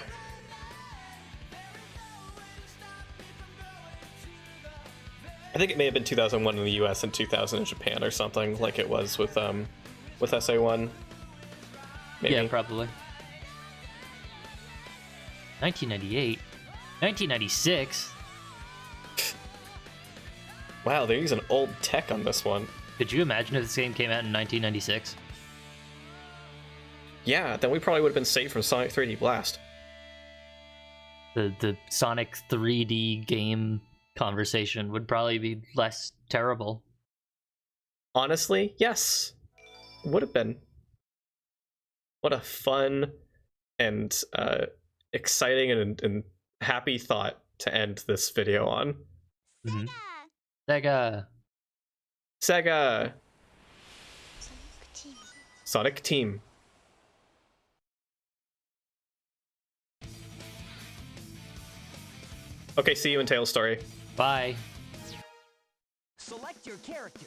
I think it may have been 2001 in the US and 2000 in Japan or something, like it was with SA1. Maybe. Yeah, probably. 1998, 1996. Wow, they're using old tech on this one. Could you imagine if this game came out in 1996? Yeah, then we probably would have been saved from Sonic 3D Blast. The Sonic 3D game conversation would probably be less terrible. Honestly, yes. Would have been. What a fun and exciting and happy thought to end this video on. Mhm. Sega. Sega! Sonic Team. Okay, see you in Tails' story. Bye. Select your character.